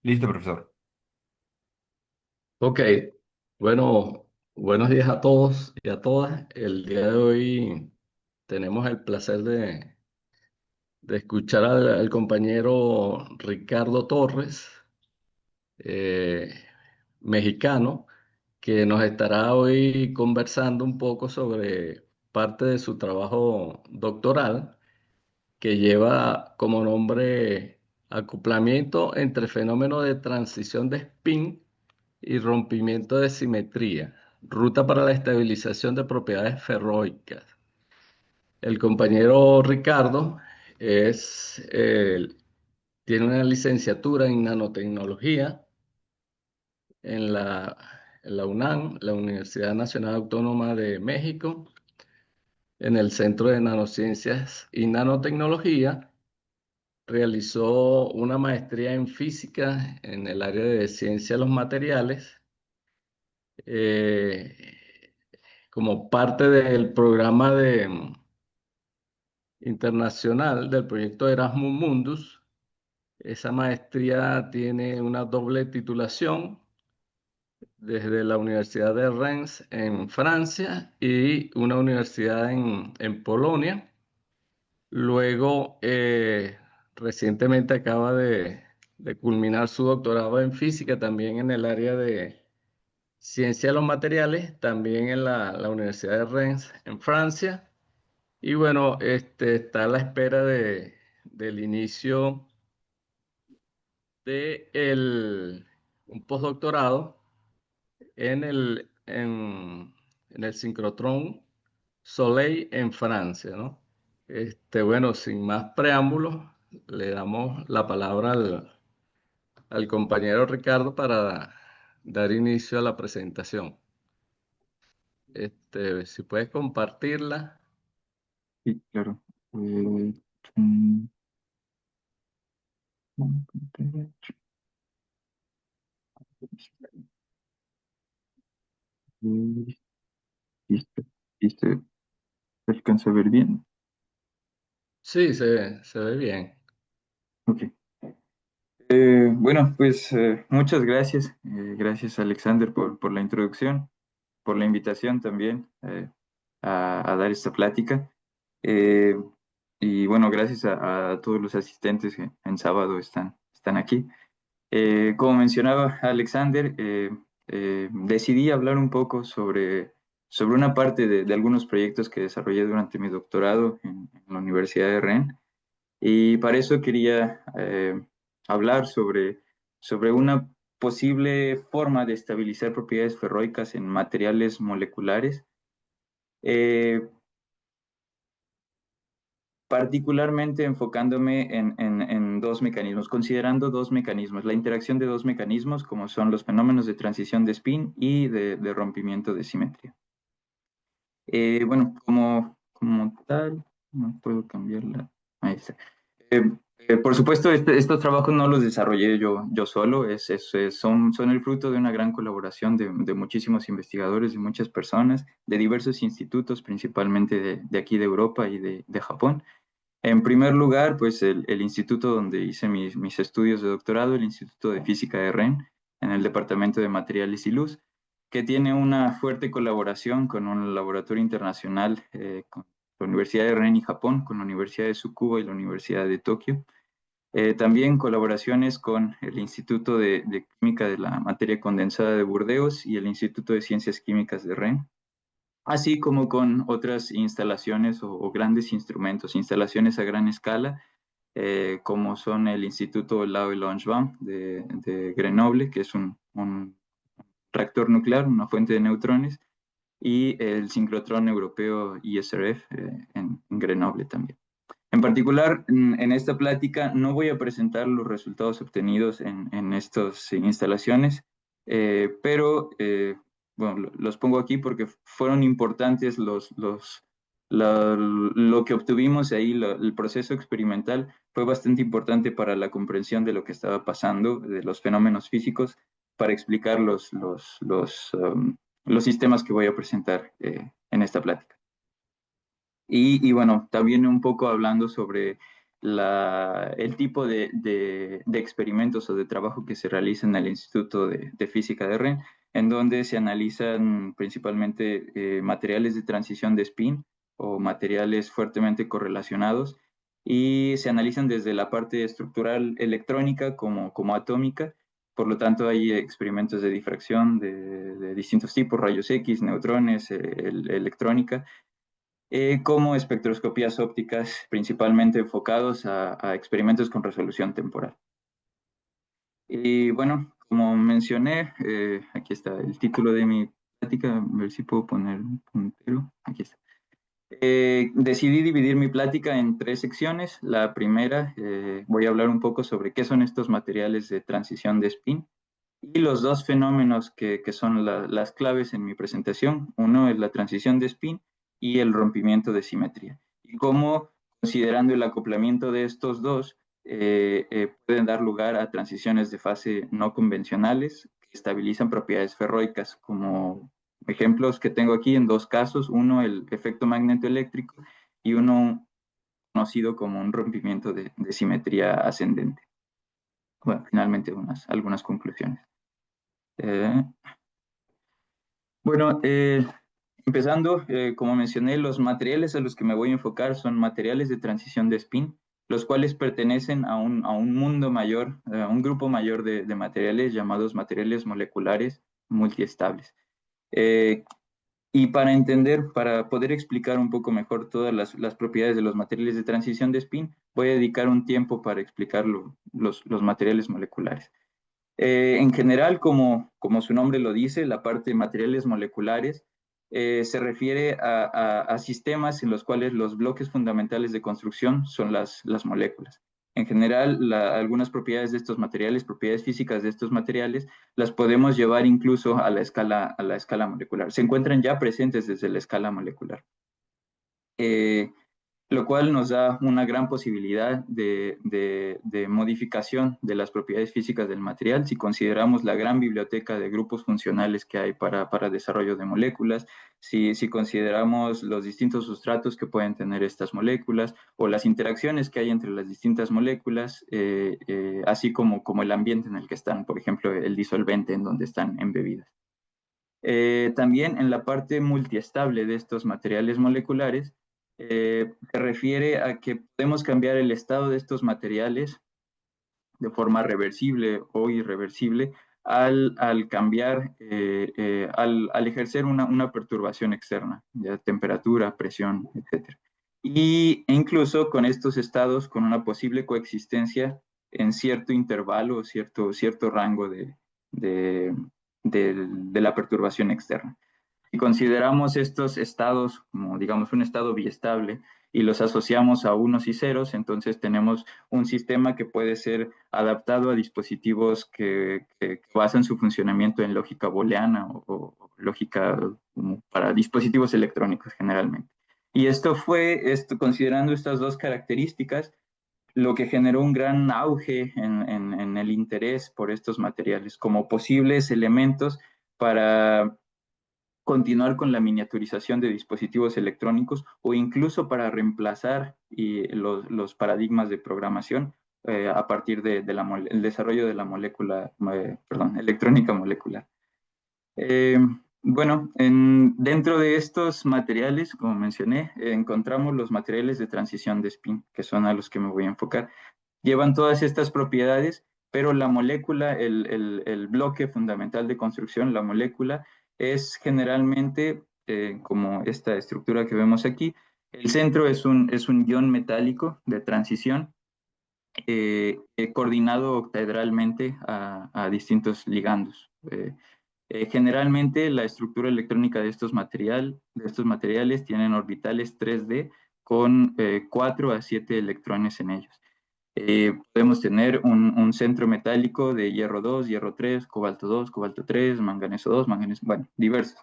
Listo, profesor. Ok, bueno, buenos días a todos y a todas. El día de hoy tenemos el placer de escuchar al compañero Ricardo Torres, eh, mexicano, que nos estará hoy conversando un poco sobre parte de su trabajo doctoral, que lleva como nombre Acoplamiento entre fenómenos de transición de spin y rompimiento de simetría, ruta para la estabilización de propiedades ferroicas. El compañero Ricardo tiene una licenciatura en nanotecnología en la UNAM, la Universidad Nacional Autónoma de México, en el Centro de Nanociencias y Nanotecnología. Realizó una maestría en física en el área de ciencia de los materiales, eh, como parte del programa internacional del proyecto Erasmus Mundus. Esa maestría tiene una doble titulación desde la Universidad de Rennes en Francia y una universidad en Polonia. Luego, recientemente acaba de culminar su doctorado en física también en el área de ciencia de los materiales, también en la Universidad de Rennes en Francia. Y bueno, está a la espera del inicio de un postdoctorado en el sincrotrón Soleil en Francia, ¿no? Bueno, sin más preámbulos, le damos la palabra al compañero Ricardo para dar inicio a la presentación. Si puedes compartirla. Sí, claro. Mm, Listo, listo. ¿Se alcanza a ver bien? Sí, se ve bien. Ok. Bueno, pues muchas gracias. Gracias, Alexander, por la introducción, por la invitación también a dar esta plática. Eh, y bueno, gracias a todos los asistentes que en sábado están aquí. Como mencionaba Alexander, decidí hablar un poco sobre una parte de algunos proyectos que desarrollé durante mi doctorado en la Universidad de Rennes. Y para eso quería hablar sobre una posible forma de estabilizar propiedades ferroicas en materiales moleculares. Eh, Particularmente enfocándome en dos mecanismos, considerando dos mecanismos, la interacción de dos mecanismos como son los fenómenos de transición de spin y de rompimiento de simetría. Bueno, como tal, no puedo cambiarla. Ahí está. Eh, por supuesto, estos trabajos no los desarrollé yo solo, son el fruto de una gran colaboración de muchísimos investigadores, de muchas personas, de diversos institutos, principalmente de aquí de Europa y de Japón. En primer lugar, pues el instituto donde hice mis estudios de doctorado, el Instituto de Física de Rennes, en el Departamento de Materiales y Luz, que tiene una fuerte colaboración con un laboratorio internacional con la Universidad de Rennes y Japón, con la Universidad de Tsukuba y la Universidad de Tokio. También colaboraciones con el Instituto de Química de la Materia Condensada de Burdeos y el Instituto de Ciencias Químicas de Rennes, así como con otras instalaciones o grandes instrumentos, instalaciones a gran escala, como son el Instituto Laue Langevin de Grenoble, que es un reactor nuclear, una fuente de neutrones, y el sincrotrón europeo ISRF en Grenoble también. En particular, en esta plática no voy a presentar los resultados obtenidos en estas instalaciones, pero bueno, los pongo aquí porque fueron importantes lo que obtuvimos ahí, el proceso experimental fue bastante importante para la comprensión de lo que estaba pasando, de los fenómenos físicos, para explicar los sistemas que voy a presentar en esta plática. Y bueno, también un poco hablando sobre el tipo de experimentos o de trabajo que se realiza en el Instituto de Física de Rennes, en donde se analizan principalmente materiales de transición de spin o materiales fuertemente correlacionados y se analizan desde la parte estructural electrónica como atómica. Por lo tanto, hay experimentos de difracción de distintos tipos, rayos X, neutrones, electrónica, como espectroscopías ópticas, principalmente enfocados a experimentos con resolución temporal. Y bueno, como mencioné, aquí está el título de mi plática, a ver si puedo poner un puntero, aquí está. Decidí dividir mi plática en 3 secciones. La primera, voy a hablar un poco sobre qué son estos materiales de transición de spin y los dos fenómenos que son las claves en mi presentación. Uno es la transición de spin y el rompimiento de simetría. Y cómo, considerando el acoplamiento de estos dos, pueden dar lugar a transiciones de fase no convencionales que estabilizan propiedades ferroicas, como ejemplos que tengo aquí en 2 casos, uno el efecto magnetoeléctrico y uno conocido como un rompimiento de simetría ascendente. Bueno, finalmente algunas conclusiones. Eh, bueno, empezando, como mencioné, los materiales a los que me voy a enfocar son materiales de transición de spin, los cuales pertenecen a un mundo mayor, a un grupo mayor de materiales llamados materiales moleculares multiestables. Eh, y para entender, para poder explicar un poco mejor todas las propiedades de los materiales de transición de spin, voy a dedicar un tiempo para explicar los materiales moleculares. En general, como su nombre lo dice, la parte de materiales moleculares se refiere a sistemas en los cuales los bloques fundamentales de construcción son las moléculas. En general, algunas propiedades de estos materiales, propiedades físicas de estos materiales, las podemos llevar incluso a la escala molecular. Se encuentran ya presentes desde la escala molecular. Lo cual nos da una gran posibilidad de modificación de las propiedades físicas del material si consideramos la gran biblioteca de grupos funcionales que hay para desarrollo de moléculas, si consideramos los distintos sustratos que pueden tener estas moléculas o las interacciones que hay entre las distintas moléculas, así como el ambiente en el que están, por ejemplo, el disolvente en donde están embebidas. También en la parte multiestable de estos materiales moleculares, se refiere a que podemos cambiar el estado de estos materiales de forma reversible o irreversible al cambiar, al ejercer una perturbación externa, ya temperatura, presión, etc. E incluso con estos estados, con una posible coexistencia en cierto intervalo, cierto rango de la perturbación externa. Si consideramos estos estados como, digamos, un estado biestable y los asociamos a unos y ceros, entonces tenemos un sistema que puede ser adaptado a dispositivos que basan su funcionamiento en lógica booleana o lógica para dispositivos electrónicos generalmente. Y considerando estas dos características, lo que generó un gran auge en el interés por estos materiales como posibles elementos para continuar con la miniaturización de dispositivos electrónicos o incluso para reemplazar los paradigmas de programación a partir del desarrollo de la electrónica molecular. Eh, bueno, dentro de estos materiales, como mencioné, encontramos los materiales de transición de spin, que son a los que me voy a enfocar. Llevan todas estas propiedades, pero la molécula, el bloque fundamental de construcción, la molécula, es generalmente como esta estructura que vemos aquí. El centro es un ion metálico de transición coordinado octaedralmente a distintos ligandos. Generalmente la estructura electrónica de estos materiales tienen orbitales 3D con 4 a 7 electrones en ellos. Podemos tener un centro metálico de hierro 2, hierro 3, cobalto 2, cobalto 3, manganeso 2, manganeso, bueno, diversos.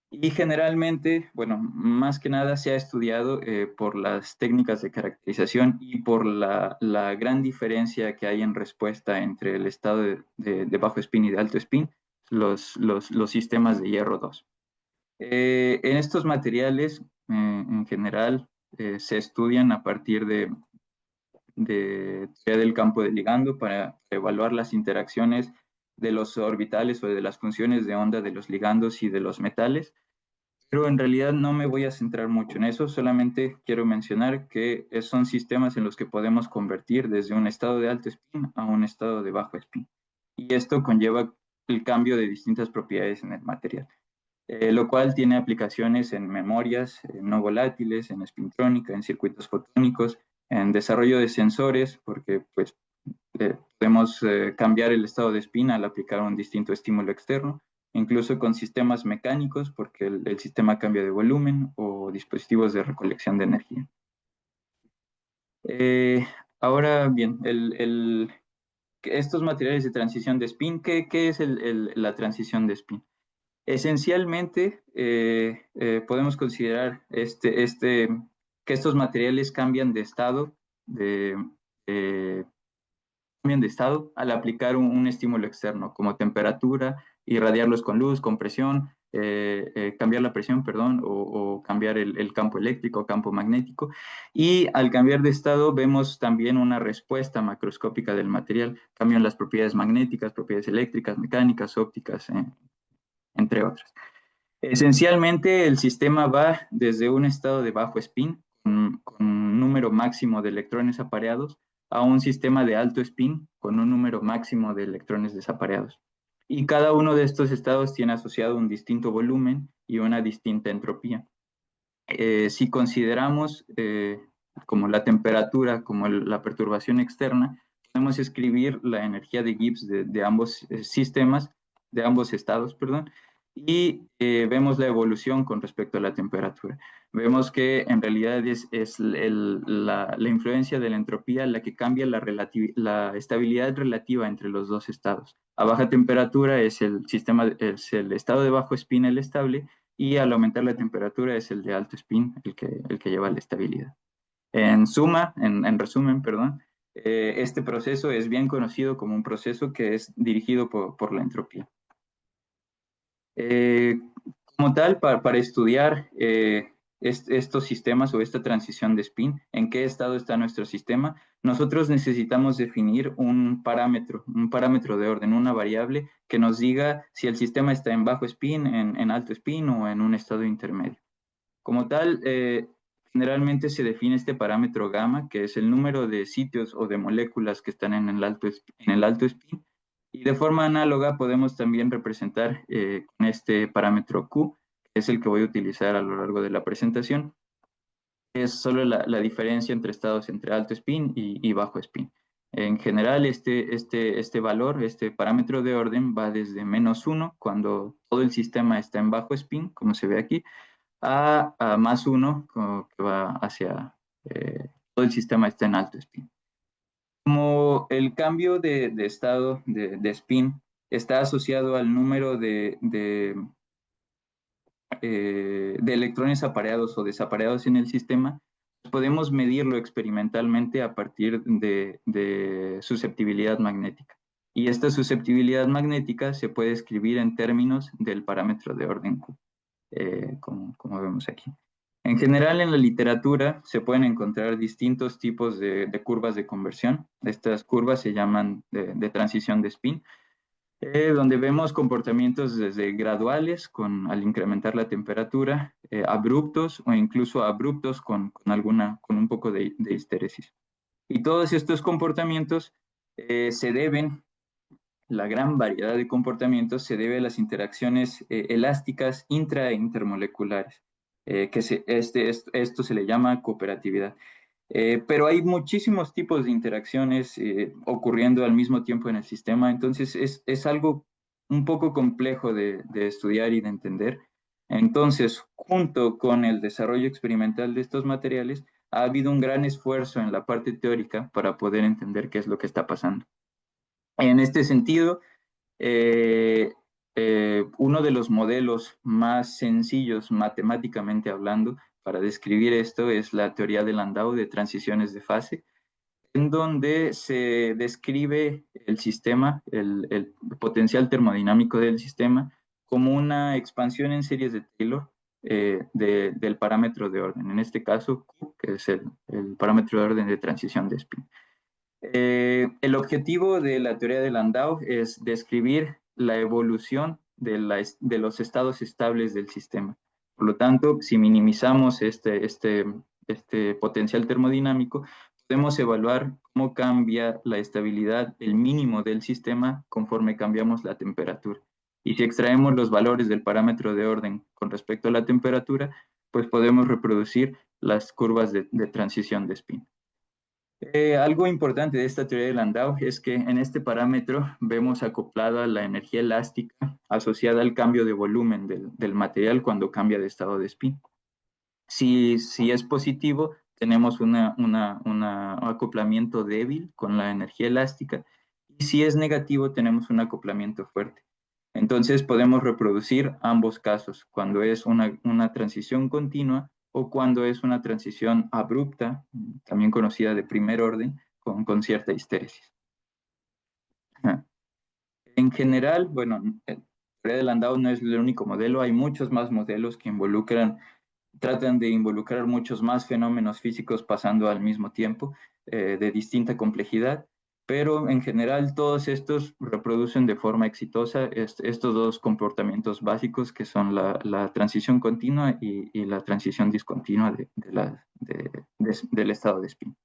Y generalmente, bueno, más que nada se ha estudiado por las técnicas de caracterización y por la gran diferencia que hay en respuesta entre el estado de bajo spin y de alto spin, los sistemas de hierro 2. En estos materiales, en general, se estudian a partir de teoría del campo de ligando para evaluar las interacciones de los orbitales o de las funciones de onda de los ligandos y de los metales, pero en realidad no me voy a centrar mucho en eso, solamente quiero mencionar que son sistemas en los que podemos convertir desde un estado de alto spin a un estado de bajo spin. Y esto conlleva el cambio de distintas propiedades en el material, lo cual tiene aplicaciones en memorias no volátiles, en espintrónica, en circuitos fotónicos, en desarrollo de sensores, porque pues podemos cambiar el estado de spin al aplicar un distinto estímulo externo, incluso con sistemas mecánicos, porque el sistema cambia de volumen, o dispositivos de recolección de energía. Eh, Ahora bien, estos materiales de transición de spin, ¿qué es la transición de spin? Esencialmente, podemos considerar que estos materiales de, de cambian de estado al aplicar un estímulo externo, como temperatura, irradiarlos con luz, con presión, cambiar la presión, perdón, o cambiar el campo eléctrico o campo magnético. Y al cambiar de estado vemos también una respuesta macroscópica del material. Cambian las propiedades magnéticas, propiedades eléctricas, mecánicas, ópticas, entre otras. Esencialmente, el sistema va desde un estado de bajo spin, con un número máximo de electrones apareados, a un sistema de alto spin, con un número máximo de electrones desapareados. Y cada uno de estos estados tiene asociado un distinto volumen y una distinta entropía. Si consideramos como la temperatura, como la perturbación externa, podemos escribir la energía de Gibbs de ambos sistemas, de ambos estados, perdón, y vemos la evolución con respecto a la temperatura. Vemos que en realidad es la influencia de la entropía la que cambia la estabilidad relativa entre los dos estados. A baja temperatura es es el estado de bajo spin el estable, y al aumentar la temperatura es el de alto spin el que lleva la estabilidad. En resumen, perdón, este proceso es bien conocido como un proceso que es dirigido por la entropía. Eh, Como tal, para estudiar estos sistemas o esta transición de spin, en qué estado está nuestro sistema, nosotros necesitamos definir un parámetro de orden, una variable que nos diga si el sistema está en bajo spin, en alto spin o en un estado intermedio. Como tal, generalmente se define este parámetro gamma, que es el número de sitios o de moléculas que están en el alto spin. Y de forma análoga podemos también representar con este parámetro Q, que es el que voy a utilizar a lo largo de la presentación. Es solo la diferencia entre estados entre alto spin y bajo spin. En general, este valor, este parámetro de orden, va desde -1, cuando todo el sistema está en bajo spin, como se ve aquí, a +1, que va hacia todo el sistema está en alto spin. Como el cambio de estado de spin está asociado al número de electrones apareados o desapareados en el sistema, podemos medirlo experimentalmente a partir de susceptibilidad magnética. Y esta susceptibilidad magnética se puede escribir en términos del parámetro de orden Q, como vemos aquí. En general, en la literatura se pueden encontrar distintos tipos de curvas de conversión. Estas curvas se llaman de transición de spin, donde vemos comportamientos desde graduales al incrementar la temperatura, abruptos o incluso abruptos con un poco de histeresis. Y todos estos comportamientos se deben, la gran variedad de comportamientos se debe a las interacciones elásticas intra e intermoleculares, esto se le llama cooperatividad. Pero hay muchísimos tipos de interacciones ocurriendo al mismo tiempo en el sistema, entonces es algo un poco complejo de estudiar y de entender. Entonces, junto con el desarrollo experimental de estos materiales, ha habido un gran esfuerzo en la parte teórica para poder entender qué es lo que está pasando. En este sentido, eh, uno de los modelos más sencillos matemáticamente hablando para describir esto es la teoría de Landau de transiciones de fase, en donde se describe el sistema, el potencial termodinámico del sistema, como una expansión en series de Taylor del parámetro de orden, en este caso Q, que es el parámetro de orden de transición de spin. El objetivo de la teoría de Landau es describir la evolución de los estados estables del sistema. Por lo tanto, si minimizamos este potencial termodinámico, podemos evaluar cómo cambia la estabilidad, el mínimo del sistema, conforme cambiamos la temperatura. Y si extraemos los valores del parámetro de orden con respecto a la temperatura, pues podemos reproducir las curvas de transición de spin. Algo importante de esta teoría de Landau es que en este parámetro vemos acoplada la energía elástica asociada al cambio de volumen del material cuando cambia de estado de spin. Si es positivo, tenemos un acoplamiento débil con la energía elástica, y si es negativo, tenemos un acoplamiento fuerte. Entonces podemos reproducir ambos casos, cuando es una transición continua o cuando es una transición abrupta, también conocida de primer orden, con cierta histéresis. En general, bueno, el teoría de Landau no es el único modelo, hay muchos más modelos que tratan de involucrar muchos más fenómenos físicos pasando al mismo tiempo, de distinta complejidad, pero en general todos estos reproducen de forma exitosa estos dos comportamientos básicos que son la transición continua y la transición discontinua del estado de spin.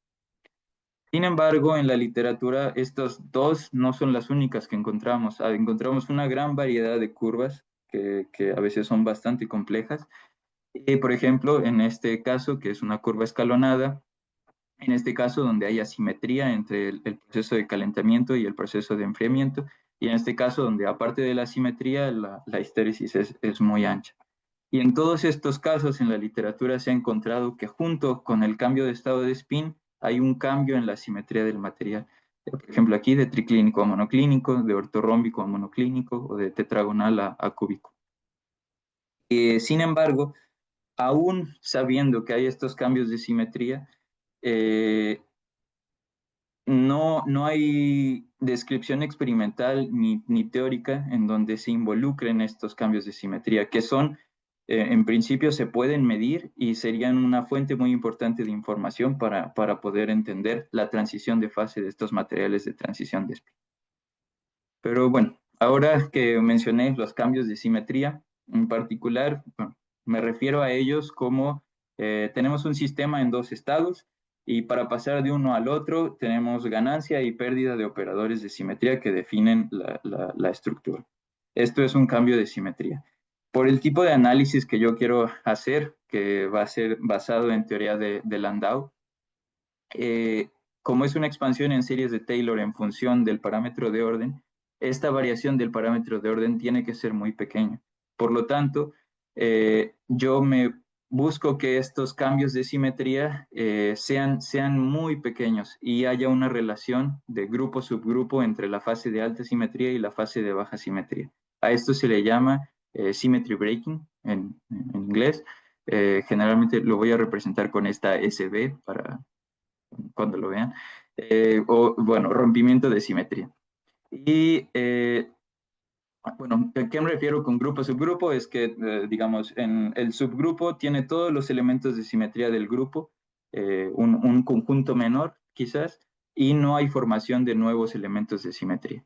Sin embargo, en la literatura, estos dos no son las únicas que encontramos. Encontramos una gran variedad de curvas que a veces son bastante complejas. Por ejemplo, en este caso, que es una curva escalonada, en este caso donde hay asimetría entre el proceso de calentamiento y el proceso de enfriamiento, y en este caso donde aparte de la asimetría, la histéresis es muy ancha. Y en todos estos casos en la literatura se ha encontrado que junto con el cambio de estado de spin hay un cambio en la simetría del material. Por ejemplo, aquí de triclínico a monoclínico, de ortorrómbico a monoclínico o de tetragonal a cúbico. Sin embargo, aún sabiendo que hay estos cambios de simetría, no hay descripción experimental ni teórica en donde se involucren estos cambios de simetría, que son, en principio, se pueden medir y serían una fuente muy importante de información para poder entender la transición de fase de estos materiales de transición de spin. Pero bueno, ahora que mencioné los cambios de simetría, en particular, bueno, me refiero a ellos como tenemos un sistema en dos estados y para pasar de uno al otro tenemos ganancia y pérdida de operadores de simetría que definen la estructura. Esto es un cambio de simetría. Por el tipo de análisis que yo quiero hacer, que va a ser basado en teoría de Landau, eh, como es una expansión en series de Taylor en función del parámetro de orden, esta variación del parámetro de orden tiene que ser muy pequeña. Por lo tanto, yo me busco que estos cambios de simetría sean muy pequeños y haya una relación de grupo-subgrupo entre la fase de alta simetría y la fase de baja simetría. A esto se le llama symmetry breaking en inglés. Generalmente lo voy a representar con esta SB para cuando lo vean, o bueno, rompimiento de simetría. Y bueno, ¿a qué me refiero con grupo-subgrupo? Es que, digamos, en el subgrupo tiene todos los elementos de simetría del grupo, un conjunto menor quizás, y no hay formación de nuevos elementos de simetría.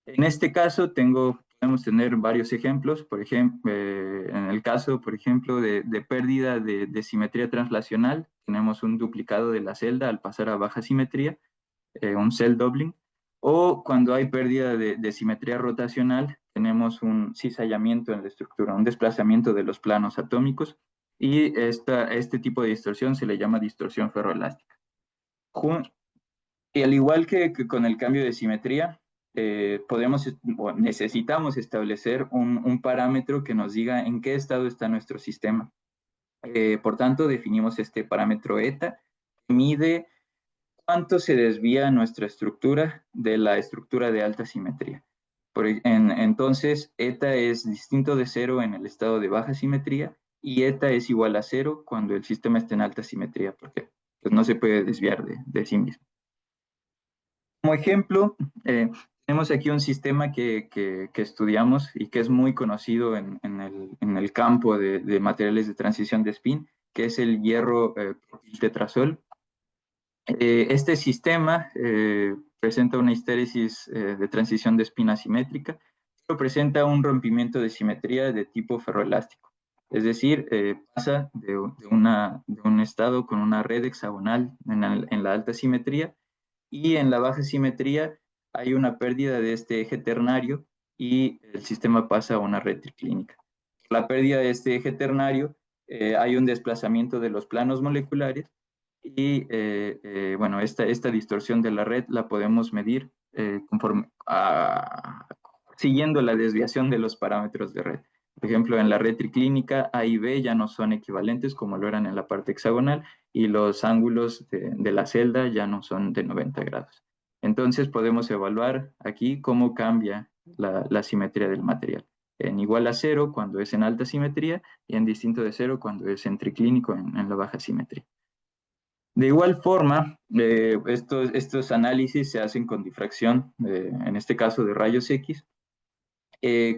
En este caso podemos tener varios ejemplos, por ejemplo, en el caso, por ejemplo, de pérdida de simetría translacional, tenemos un duplicado de la celda al pasar a baja simetría, un cell doubling, o cuando hay pérdida de simetría rotacional, tenemos un cizallamiento en la estructura, un desplazamiento de los planos atómicos, y este tipo de distorsión se le llama distorsión ferroelástica. Y al igual que con el cambio de simetría, necesitamos establecer un parámetro que nos diga en qué estado está nuestro sistema. Por tanto, definimos este parámetro eta, que mide cuánto se desvía nuestra estructura de la estructura de alta simetría. Entonces, eta es distinto de cero en el estado de baja simetría y eta es igual a cero cuando el sistema está en alta simetría, porque pues, no se puede desviar de sí mismo. Como ejemplo, tenemos aquí un sistema que estudiamos y que es muy conocido en el campo de materiales de transición de spin, que es el hierro tetrazol. Este sistema presenta una histéresis de transición de spin asimétrica, pero presenta un rompimiento de simetría de tipo ferroelástico. Es decir, pasa de un estado con una red hexagonal en la alta simetría, y en la baja simetría hay una pérdida de este eje ternario y el sistema pasa a una red triclínica. Por la pérdida de este eje ternario, hay un desplazamiento de los planos moleculares y bueno, esta distorsión de la red la podemos medir siguiendo la desviación de los parámetros de red. Por ejemplo, en la red triclínica, A y B ya no son equivalentes como lo eran en la parte hexagonal, y los ángulos de la celda ya no son de 90 grados. Entonces podemos evaluar aquí cómo cambia la simetría del material. En igual a cero cuando es en alta simetría, y en distinto de cero cuando es en triclínico en la baja simetría. De igual forma, estos análisis se hacen con difracción, en este caso de rayos X.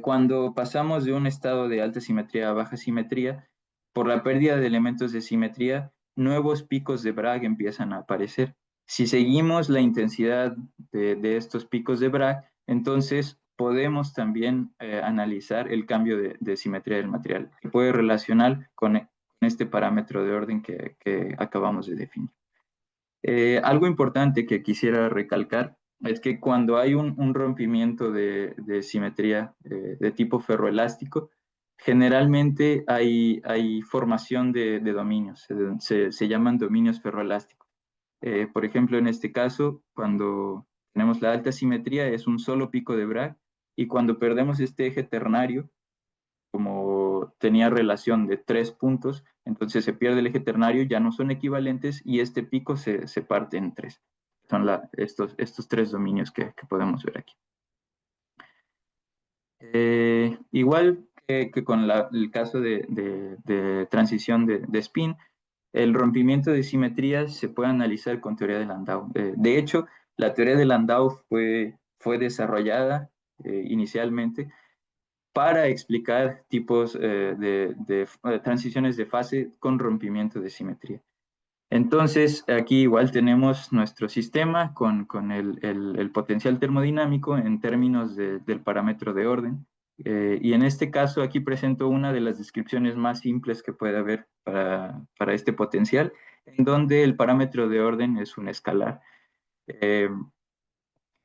Cuando pasamos de un estado de alta simetría a baja simetría, por la pérdida de elementos de simetría, nuevos picos de Bragg empiezan a aparecer. Si seguimos la intensidad de estos picos de Bragg, entonces podemos también analizar el cambio de simetría del material, que puede relacionar con este parámetro de orden que acabamos de definir. Algo importante que quisiera recalcar es que cuando hay un rompimiento de simetría de tipo ferroelástico, generalmente hay formación de dominios, se llaman dominios ferroelásticos. Por ejemplo, en este caso, cuando tenemos la alta simetría es un solo pico de Bragg, y cuando perdemos este eje ternario, como tenía relación de 3 puntos, entonces se pierde el eje ternario, ya no son equivalentes y este pico se parte en 3. Son estos 3 dominios que podemos ver aquí. Igual que con el caso de transición de spin, el rompimiento de simetría se puede analizar con teoría de Landau. De hecho, la teoría de Landau fue desarrollada inicialmente para explicar tipos de transiciones de fase con rompimiento de simetría. Entonces, aquí igual tenemos nuestro sistema con el potencial termodinámico en términos del parámetro de orden. Y en este caso, aquí presento una de las descripciones más simples que puede haber para este potencial, en donde el parámetro de orden es un escalar.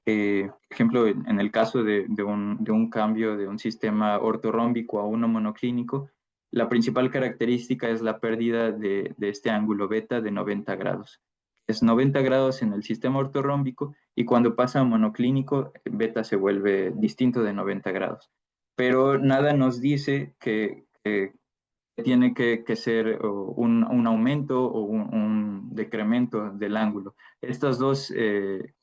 Por ejemplo, en el caso de un cambio de un sistema ortorrómbico a uno monoclínico, la principal característica es la pérdida de este ángulo beta de 90 grados. Es 90 grados en el sistema ortorrómbico, y cuando pasa a monoclínico, beta se vuelve distinto de 90 grados. Pero nada nos dice que tiene que ser un aumento o un decremento del ángulo. Estas dos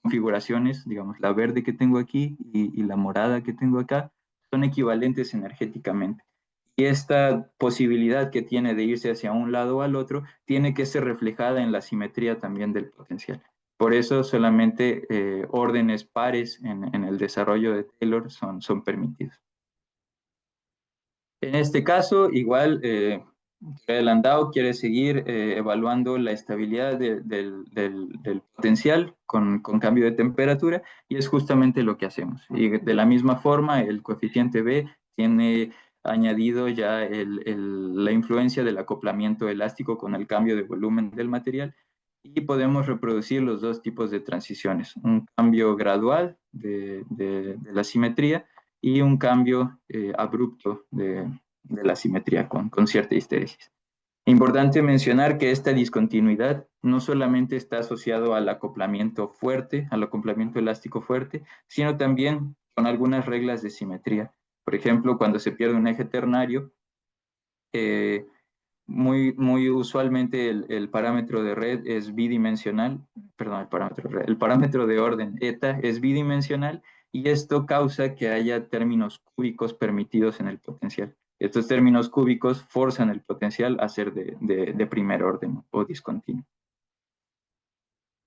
configuraciones, digamos, la verde que tengo aquí y la morada que tengo acá, son equivalentes energéticamente. Y esta posibilidad que tiene de irse hacia un lado o al otro tiene que ser reflejada en la simetría también del potencial. Por eso solamente órdenes pares en el desarrollo de Taylor son permitidos. En este caso, igual, Landau quiere seguir evaluando la estabilidad del potencial con cambio de temperatura, y es justamente lo que hacemos. Y de la misma forma, el coeficiente B tiene añadido ya la influencia del acoplamiento elástico con el cambio de volumen del material, y podemos reproducir los dos tipos de transiciones: un cambio gradual de la simetría y un cambio abrupto de la simetría con cierta histéresis. Importante mencionar que esta discontinuidad no solamente está asociado al acoplamiento fuerte, al acoplamiento elástico fuerte, sino también con algunas reglas de simetría. Por ejemplo, cuando se pierde un eje ternario, eh, muy usualmente el parámetro de red es bidimensional, perdón, el parámetro de orden eta es bidimensional, y esto causa que haya términos cúbicos permitidos en el potencial. Estos términos cúbicos forzan el potencial a ser de primer orden o discontinuo.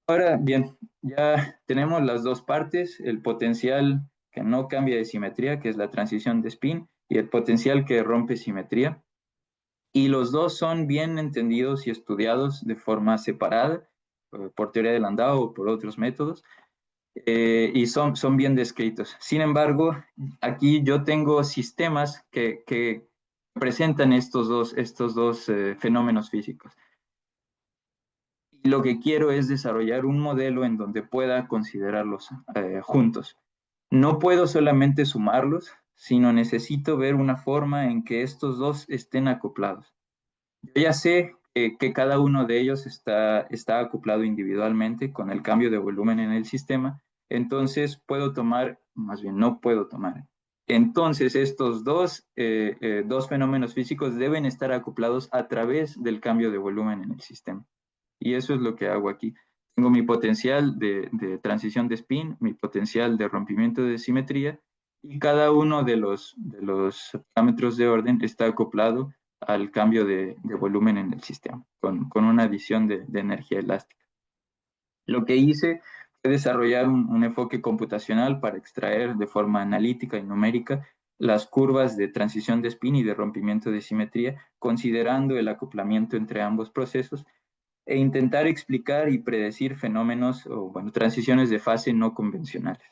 Ahora bien, ya tenemos las dos partes: el potencial que no cambia de simetría, que es la transición de spin, y el potencial que rompe simetría. Y los dos son bien entendidos y estudiados de forma separada. por teoría de Landau o por otros métodos, y son bien descritos. Sin embargo, aquí yo tengo sistemas que presentan estos dos fenómenos físicos. Y lo que quiero es desarrollar un modelo en donde pueda considerarlos juntos. No puedo solamente sumarlos, sino necesito ver una forma en que estos dos estén acoplados. Yo ya sé que cada uno de ellos está acoplado individualmente con el cambio de volumen en el sistema, entonces puedo tomar, más bien no puedo tomar. Entonces estos dos fenómenos físicos deben estar acoplados a través del cambio de volumen en el sistema. Y eso es lo que hago aquí. Tengo mi potencial de transición de spin, mi potencial de rompimiento de simetría, y cada uno de los parámetros de orden está acoplado al cambio de volumen en el sistema, con una adición de energía elástica. Lo que hice fue desarrollar un enfoque computacional para extraer de forma analítica y numérica las curvas de transición de spin y de rompimiento de simetría, considerando el acoplamiento entre ambos procesos e intentar explicar y predecir fenómenos o bueno, transiciones de fase no convencionales.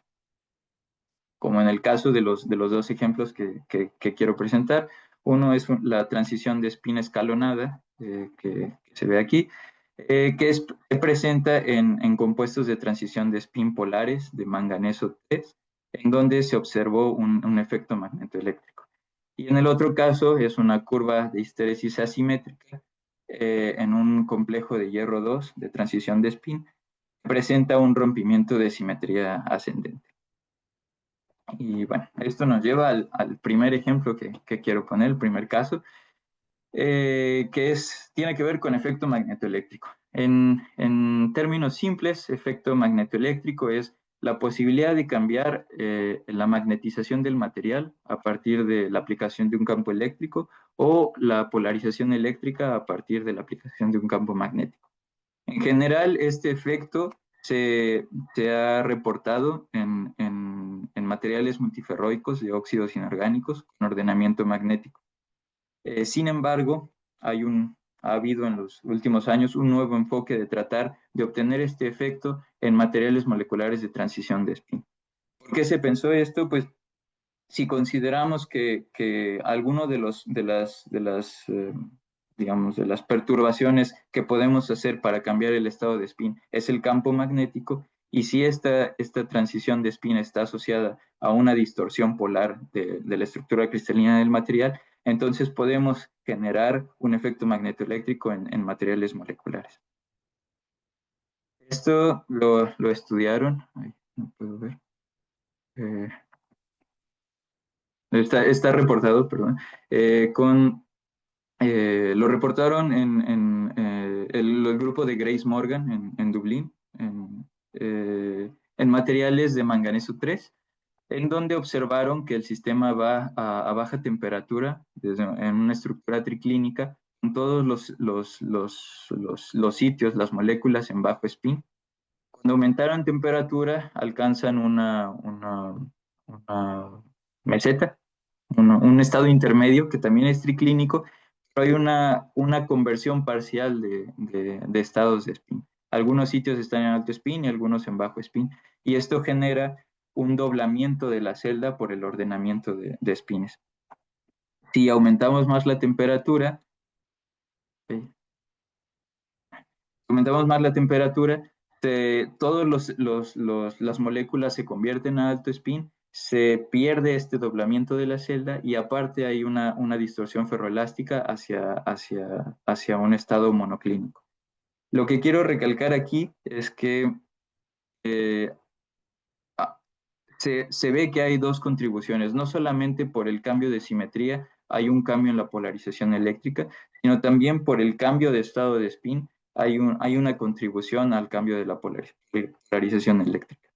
Como en el caso de los dos ejemplos que quiero presentar. Uno es la transición de spin escalonada, que se ve aquí, se presenta en compuestos de transición de spin polares de manganeso 3, en donde se observó un efecto magnetoeléctrico. Y en el otro caso es una curva de histéresis asimétrica en un complejo de hierro 2 de transición de spin, que presenta un rompimiento de simetría ascendente. Y bueno, esto nos lleva al primer ejemplo que quiero poner, el primer caso, tiene que ver con efecto magnetoeléctrico. En términos simples, efecto magnetoeléctrico es la posibilidad de cambiar la magnetización del material a partir de la aplicación de un campo eléctrico o la polarización eléctrica a partir de la aplicación de un campo magnético. En general, este efecto se ha reportado en materiales multiferroicos de óxidos inorgánicos con ordenamiento magnético. Sin embargo, ha habido en los últimos años un nuevo enfoque de tratar de obtener este efecto en materiales moleculares de transición de spin. ¿Por qué se pensó esto? Pues si consideramos que alguno digamos, de las perturbaciones que podemos hacer para cambiar el estado de spin es el campo magnético, y si esta transición de spin está asociada a una distorsión polar de la estructura cristalina del material, entonces podemos generar un efecto magnetoeléctrico en materiales moleculares. Esto lo estudiaron, ay, no puedo ver, está reportado, perdón, lo reportaron el grupo de Grace Morgan en Dublín, en materiales de manganeso 3, en donde observaron que el sistema va a baja temperatura en una estructura triclínica con todos los sitios, las moléculas en bajo spin. Cuando aumentaron temperatura, alcanzan una meseta, un estado intermedio que también es triclínico, pero hay una conversión parcial de estados de spin. Algunos sitios están en alto spin y algunos en bajo spin, y esto genera un doblamiento de la celda por el ordenamiento de spines. Si aumentamos más la temperatura, ¿sí? Aumentamos más la temperatura, todas las moléculas se convierten a alto spin, se pierde este doblamiento de la celda y aparte hay una distorsión ferroelástica hacia un estado monoclínico. Lo que quiero recalcar aquí es que eh, se ve que hay dos contribuciones, no solamente por el cambio de simetría, hay un cambio en la polarización eléctrica, sino también por el cambio de estado de spin, hay una contribución al cambio de la polarización eléctrica.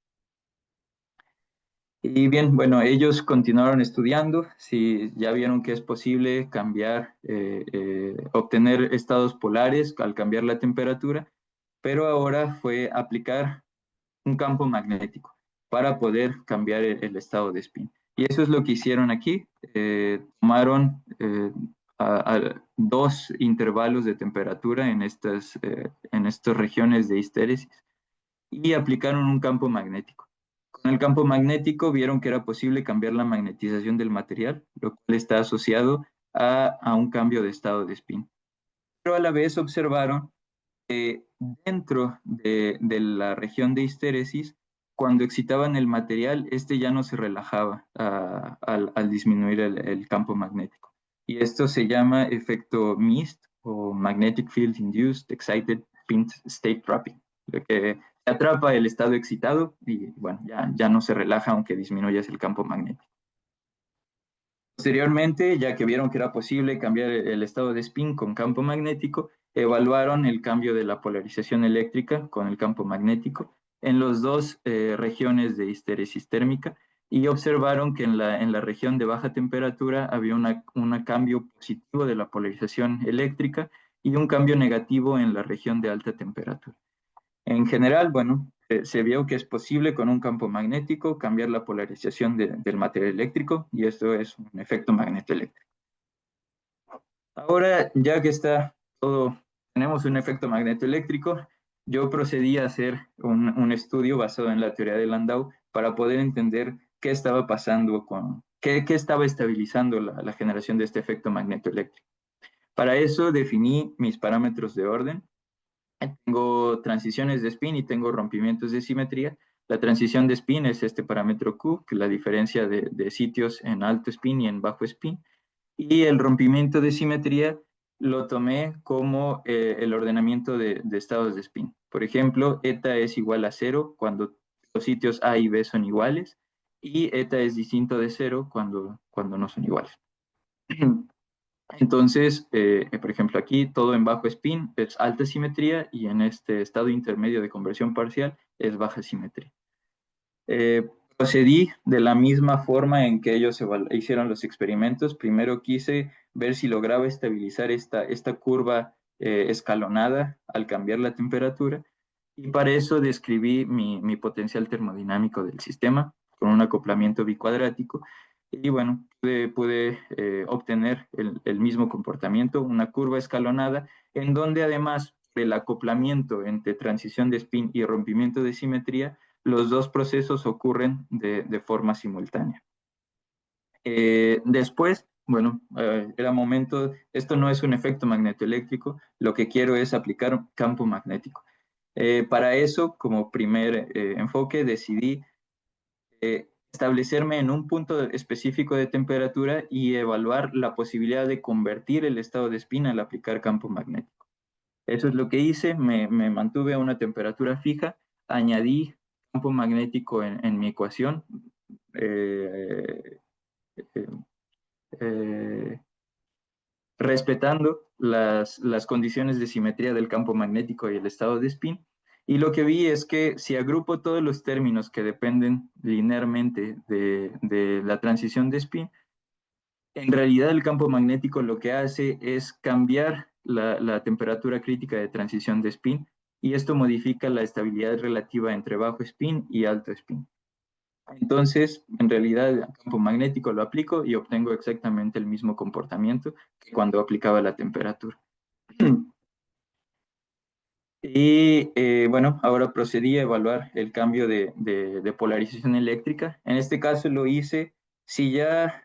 Y bien, bueno, ellos continuaron estudiando, si ya vieron que es posible obtener estados polares al cambiar la temperatura, pero ahora fue aplicar un campo magnético para poder cambiar el estado de spin. Y eso es lo que hicieron aquí. a dos intervalos de temperatura en estas regiones de histéresis y aplicaron un campo magnético. Con el campo magnético vieron que era posible cambiar la magnetización del material, lo cual está asociado a un cambio de estado de spin. Pero a la vez observaron que dentro de la región de histéresis, cuando excitaban el material, este ya no se relajaba al disminuir el campo magnético. Y esto se llama efecto MIST o Magnetic Field Induced Excited Spin State Trapping, lo que se atrapa el estado excitado y bueno, ya no se relaja aunque disminuyas el campo magnético. Posteriormente, ya que vieron que era posible cambiar el estado de spin con campo magnético, evaluaron el cambio de la polarización eléctrica con el campo magnético en las dos regiones de histéresis térmica y observaron que en la región de baja temperatura había un cambio positivo de la polarización eléctrica y un cambio negativo en la región de alta temperatura. En general, bueno, se vio que es posible con un campo magnético cambiar la polarización del material eléctrico y esto es un efecto magnetoeléctrico. Ahora, ya que está todo, tenemos un efecto magnetoeléctrico, yo procedí a hacer un estudio basado en la teoría de Landau para poder entender qué estaba pasando qué estaba estabilizando la generación de este efecto magnetoeléctrico. Para eso definí mis parámetros de orden. Tengo transiciones de spin y tengo rompimientos de simetría. La transición de spin es este parámetro Q, que es la diferencia de sitios en alto spin y en bajo spin. Y el rompimiento de simetría lo tomé como el ordenamiento de estados de spin. Por ejemplo, eta es igual a 0 cuando los sitios A y B son iguales, y eta es distinto de 0 cuando no son iguales. Entonces, por ejemplo, aquí todo en bajo spin es alta simetría y en este estado intermedio de conversión parcial es baja simetría. Procedí de la misma forma en que ellos hicieron los experimentos. Primero quise ver si lograba estabilizar esta curva escalonada al cambiar la temperatura y para eso describí mi potencial termodinámico del sistema con un acoplamiento bicuadrático y bueno, pude obtener el mismo comportamiento, una curva escalonada en donde además del acoplamiento entre transición de spin y rompimiento de simetría, los dos procesos ocurren de forma simultánea. Después, bueno, era momento, esto no es un efecto magnetoeléctrico, lo que quiero es aplicar campo magnético. Para eso, como primer enfoque, decidí establecerme en un punto específico de temperatura y evaluar la posibilidad de convertir el estado de spin al aplicar campo magnético. Eso es lo que hice, me mantuve a una temperatura fija, añadí campo magnético en mi ecuación, eh, eh, eh, respetando las condiciones de simetría del campo magnético y el estado de spin. Y lo que vi es que si agrupo todos los términos que dependen linealmente de la transición de spin, en realidad el campo magnético lo que hace es cambiar la temperatura crítica de transición de spin y esto modifica la estabilidad relativa entre bajo spin y alto spin. Entonces, en realidad, el campo magnético lo aplico y obtengo exactamente el mismo comportamiento que cuando aplicaba la temperatura. Y bueno, ahora procedí a evaluar el cambio de polarización eléctrica. En este caso lo hice si ya,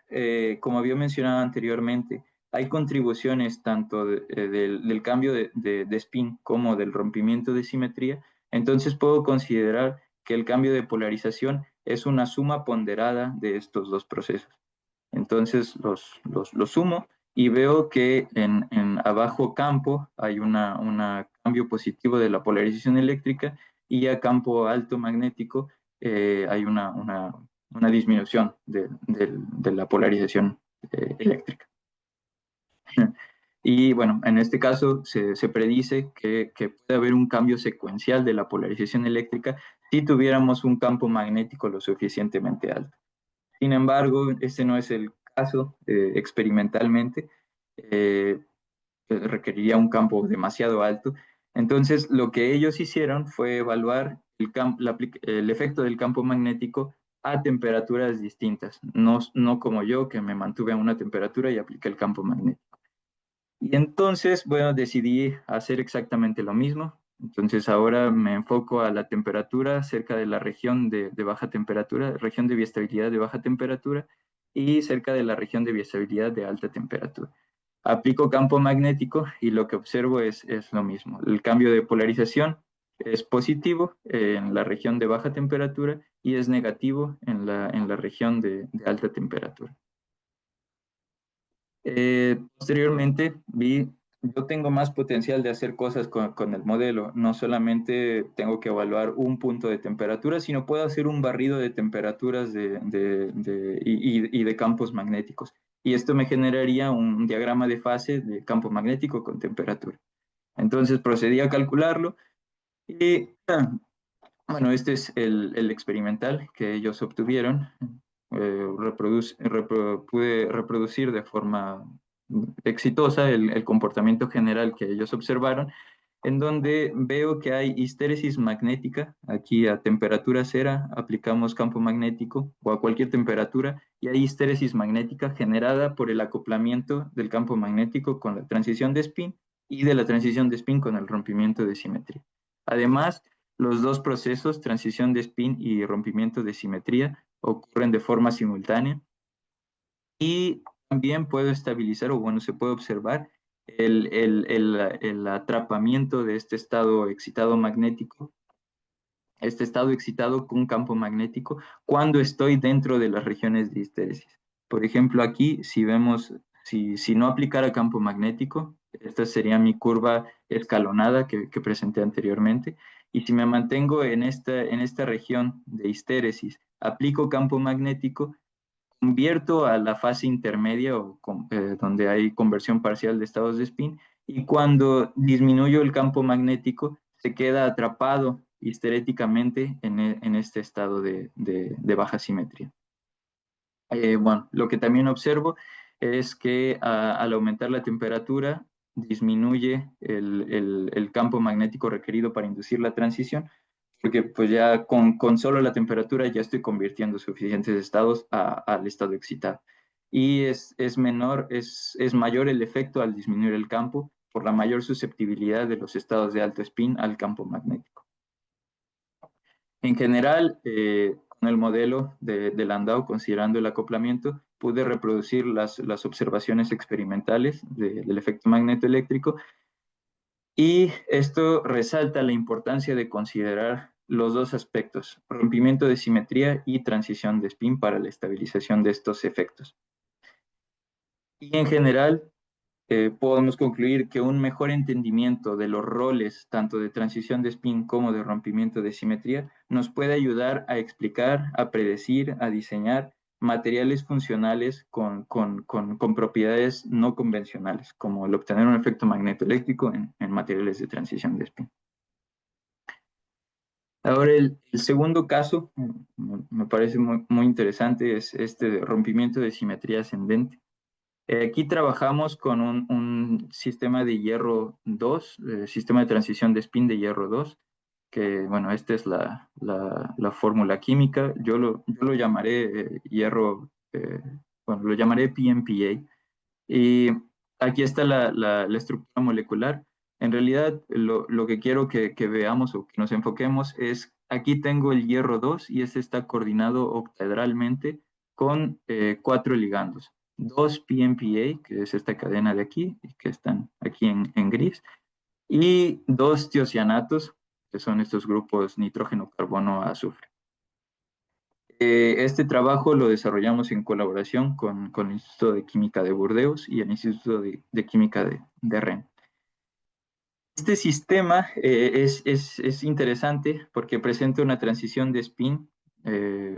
como había mencionado anteriormente, hay contribuciones tanto del cambio de spin como del rompimiento de simetría, entonces puedo considerar que el cambio de polarización es una suma ponderada de estos dos procesos. Entonces los sumo y veo que a bajo campo hay un cambio positivo de la polarización eléctrica y a campo alto magnético hay una disminución de la polarización eléctrica. Y bueno, en este caso se predice que puede haber un cambio secuencial de la polarización eléctrica si tuviéramos un campo magnético lo suficientemente alto. Sin embargo, este no es el caso experimentalmente, requeriría un campo demasiado alto. Entonces, lo que ellos hicieron fue evaluar el efecto del campo magnético a temperaturas distintas, no como yo, que me mantuve a una temperatura y apliqué el campo magnético. Y entonces, bueno, decidí hacer exactamente lo mismo. Entonces ahora me enfoco a la temperatura cerca de la región de baja temperatura, región de biestabilidad de baja temperatura y cerca de la región de biestabilidad de alta temperatura. Aplico campo magnético y lo que observo es lo mismo. El cambio de polarización es positivo en la región de baja temperatura y es negativo en la región de alta temperatura. Posteriormente yo tengo más potencial de hacer cosas con el modelo. No solamente tengo que evaluar un punto de temperatura, sino puedo hacer un barrido de temperaturas y de campos magnéticos. Y esto me generaría un diagrama de fase de campo magnético con temperatura. Entonces procedí a calcularlo y bueno, este es el experimental que ellos obtuvieron. Pude reproducir de forma exitosa el comportamiento general que ellos observaron, en donde veo que hay histéresis magnética. Aquí a temperatura cero aplicamos campo magnético o a cualquier temperatura, y hay histéresis magnética generada por el acoplamiento del campo magnético con la transición de spin y de la transición de spin con el rompimiento de simetría. Además, los dos procesos, transición de spin y rompimiento de simetría, ocurren de forma simultánea y también puedo estabilizar, o bueno, se puede observar el atrapamiento de este estado excitado magnético, este estado excitado con campo magnético, cuando estoy dentro de las regiones de histéresis. Por ejemplo, aquí, si vemos, si no aplicara campo magnético, esta sería mi curva escalonada que presenté anteriormente, y si me mantengo en esta región de histéresis, aplico campo magnético, convierto a la fase intermedia donde hay conversión parcial de estados de spin, y cuando disminuyo el campo magnético se queda atrapado histeréticamente en este estado de baja simetría. Bueno, lo que también observo es que al aumentar la temperatura disminuye el campo magnético requerido para inducir la transición, porque pues ya con solo la temperatura ya estoy convirtiendo suficientes estados al estado excitado. Y es mayor el efecto al disminuir el campo por la mayor susceptibilidad de los estados de alto spin al campo magnético. En general, con el modelo de Landau, considerando el acoplamiento, pude reproducir las observaciones experimentales del efecto magnetoeléctrico, y esto resalta la importancia de considerar los dos aspectos, rompimiento de simetría y transición de spin para la estabilización de estos efectos. Y en general, podemos concluir que un mejor entendimiento de los roles tanto de transición de spin como de rompimiento de simetría nos puede ayudar a explicar, a predecir, a diseñar materiales funcionales con propiedades no convencionales, como el obtener un efecto magnetoeléctrico en materiales de transición de spin. Ahora, el segundo caso me parece muy interesante, es este de rompimiento de simetría ascendente. Aquí trabajamos con un sistema de hierro 2, sistema de transición de spin de hierro 2, que bueno, esta es la fórmula química. Yo lo llamaré bueno, lo llamaré PMPA. Y aquí está la estructura molecular. En realidad, lo que quiero que veamos o que nos enfoquemos es, aquí tengo el hierro 2 y este está coordinado octahedralmente con 4 ligandos. 2 PMPA, que es esta cadena de aquí, que están aquí en gris, y 2 tiocianatos, que son estos grupos nitrógeno, carbono, azufre. Este trabajo lo desarrollamos en colaboración con el Instituto de Química de Burdeos y el Instituto de Química de Rennes. Este sistema es interesante porque presenta una transición de spin,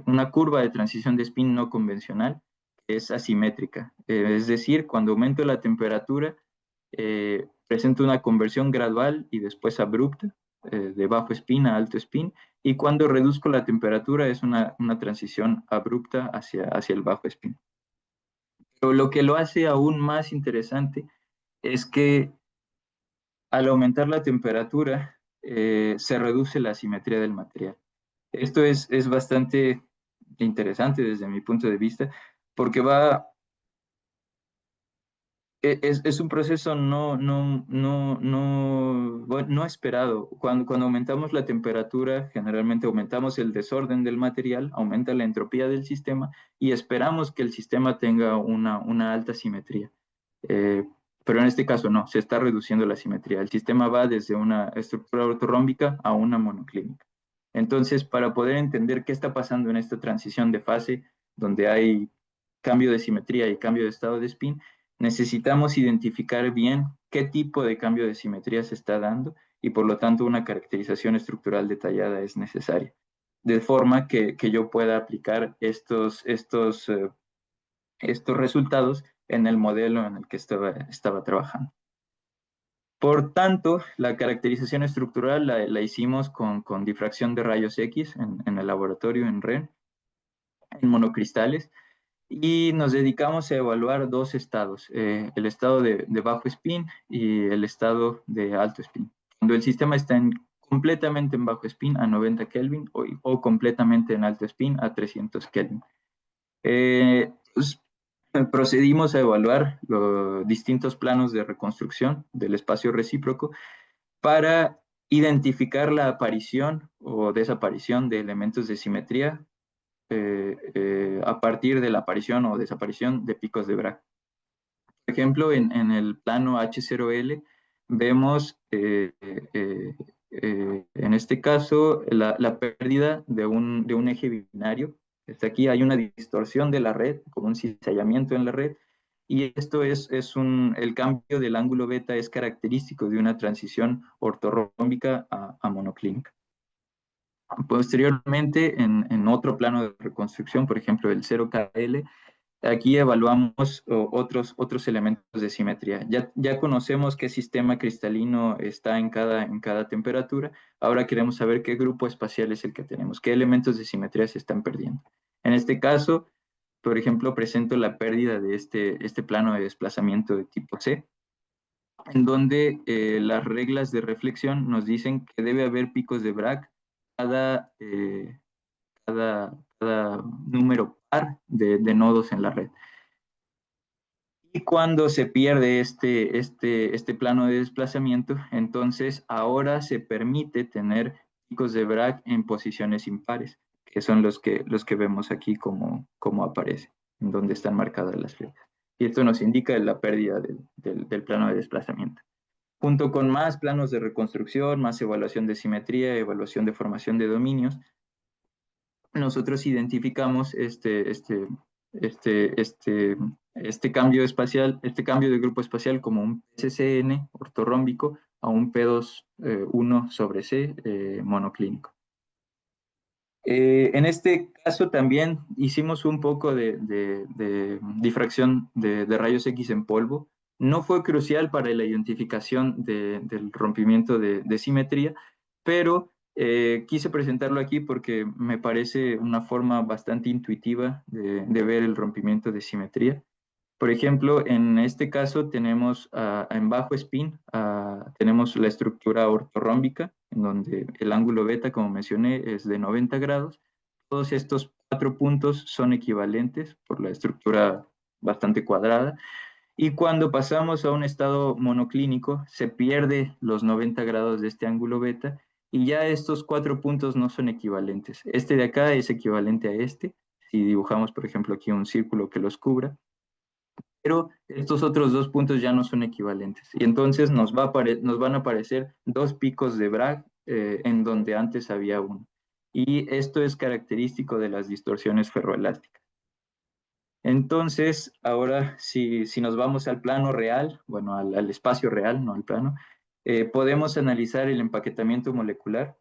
una curva de transición de spin no convencional, que es asimétrica. Es decir, cuando aumento la temperatura, presenta una conversión gradual y después abrupta, de bajo spin a alto spin, y cuando reduzco la temperatura es una transición abrupta hacia el bajo spin. Pero lo que lo hace aún más interesante es que al aumentar la temperatura, se reduce la simetría del material. Esto es bastante interesante desde mi punto de vista, porque Es un proceso no esperado. Cuando aumentamos la temperatura, generalmente aumentamos el desorden del material, aumenta la entropía del sistema y esperamos que el sistema tenga una alta simetría. Eh, pero en este caso no, se está reduciendo la simetría. El sistema va desde una estructura ortorrómbica a una monoclínica. Entonces, para poder entender qué está pasando en esta transición de fase, donde hay cambio de simetría y cambio de estado de spin, necesitamos identificar bien qué tipo de cambio de simetría se está dando y por lo tanto una caracterización estructural detallada es necesaria, de forma que yo pueda aplicar estos resultados en el modelo en el que estaba trabajando. Por tanto, la caracterización estructural la hicimos con difracción de rayos X en el laboratorio en REN, en monocristales, y nos dedicamos a evaluar dos estados, el estado de bajo spin y el estado de alto spin. Cuando el sistema está completamente en bajo spin a 90 Kelvin o completamente en alto spin a 300 Kelvin. Pues, procedimos a evaluar los distintos planos de reconstrucción del espacio recíproco para identificar la aparición o desaparición de elementos de simetría a partir de la aparición o desaparición de picos de Bragg. Por ejemplo, en el plano H0L vemos en este caso la pérdida de un eje binario. Desde aquí hay una distorsión de la red, como un cizallamiento en la red, y esto el cambio del ángulo beta es característico de una transición ortorrómbica a monoclínica. Posteriormente, en otro plano de reconstrucción, por ejemplo, el 0KL, aquí evaluamos otros elementos de simetría. Ya conocemos qué sistema cristalino está en cada temperatura. Ahora queremos saber qué grupo espacial es el que tenemos, qué elementos de simetría se están perdiendo. En este caso, por ejemplo, presento la pérdida de este plano de desplazamiento de tipo C, en donde las reglas de reflexión nos dicen que debe haber picos de Bragg cada, eh, cada número par de nodos en la red. Y cuando se pierde este plano de desplazamiento, entonces ahora se permite tener picos de Bragg en posiciones impares, que son los que vemos aquí como aparece, en donde están marcadas las flechas. Y esto nos indica la pérdida del plano de desplazamiento. Junto con más planos de reconstrucción, más evaluación de simetría, evaluación de formación de dominios, nosotros identificamos este, este, este cambio espacial, este cambio de grupo espacial como un PCCN ortorrómbico a un P2 sobre C monoclínico. En este caso también hicimos un poco de difracción de rayos X en polvo. No fue crucial para la identificación del rompimiento de simetría, pero quise presentarlo aquí porque me parece una forma bastante intuitiva de ver el rompimiento de simetría. Por ejemplo, en este caso tenemos en bajo spin, tenemos la estructura ortorrómbica, en donde el ángulo beta, como mencioné, es de 90 grados. Todos estos 4 puntos son equivalentes por la estructura bastante cuadrada. Y cuando pasamos a un estado monoclínico, se pierde los 90 grados de este ángulo beta y ya estos 4 puntos no son equivalentes. Este de acá es equivalente a este, si dibujamos, por ejemplo, aquí un círculo que los cubra, pero estos otros 2 puntos ya no son equivalentes. Y entonces nos van a aparecer dos picos de Bragg en donde antes había uno. Y esto es característico de las distorsiones ferroelásticas. Entonces, ahora si nos vamos al plano real, bueno, al espacio real, no al plano, podemos analizar el empaquetamiento molecular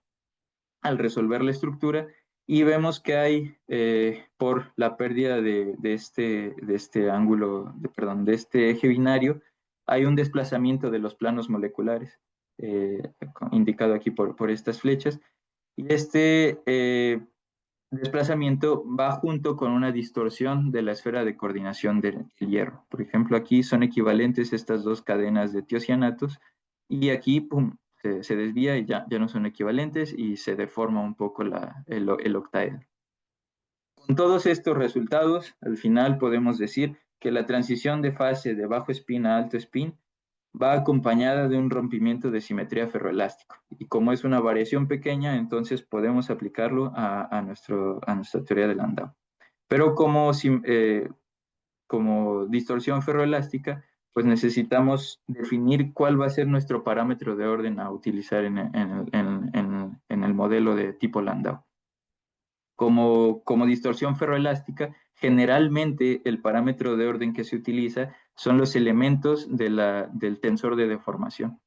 al resolver la estructura y vemos que hay, por la pérdida de este ángulo, perdón, de este eje binario, hay un desplazamiento de los planos moleculares, indicado aquí por estas flechas, y desplazamiento va junto con una distorsión de la esfera de coordinación del hierro. Por ejemplo, aquí son equivalentes estas dos cadenas de tiocianatos y aquí, pum, se desvía y ya no son equivalentes y se deforma un poco el octaedro. Con todos estos resultados, al final podemos decir que la transición de fase de bajo spin a alto spin va acompañada de un rompimiento de simetría ferroelástico. Y como es una variación pequeña, entonces podemos aplicarlo a nuestra teoría de Landau. Pero como distorsión ferroelástica, pues necesitamos definir cuál va a ser nuestro parámetro de orden a utilizar en el modelo de tipo Landau. Como distorsión ferroelástica, generalmente el parámetro de orden que se utiliza son los elementos del tensor de deformación.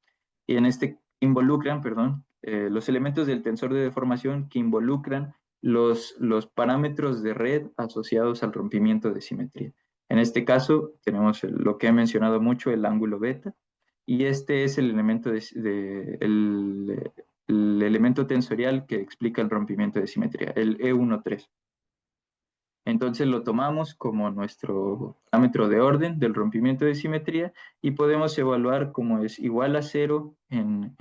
Y en este involucran, perdón, los elementos del tensor de deformación que involucran los parámetros de red asociados al rompimiento de simetría. En este caso, tenemos lo que he mencionado mucho, el ángulo beta, y este es el elemento, el elemento tensorial que explica el rompimiento de simetría, el E13. Entonces lo tomamos como nuestro parámetro de orden del rompimiento de simetría y podemos evaluar como es igual a cero en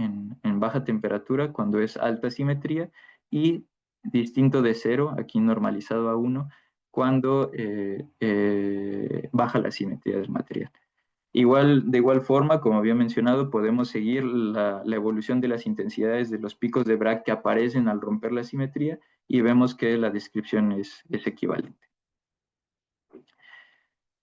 baja temperatura cuando es alta simetría y distinto de cero, aquí normalizado a 1, cuando baja la simetría del material. De igual forma, como había mencionado, podemos seguir la evolución de las intensidades de los picos de Bragg que aparecen al romper la simetría y vemos que la descripción es equivalente.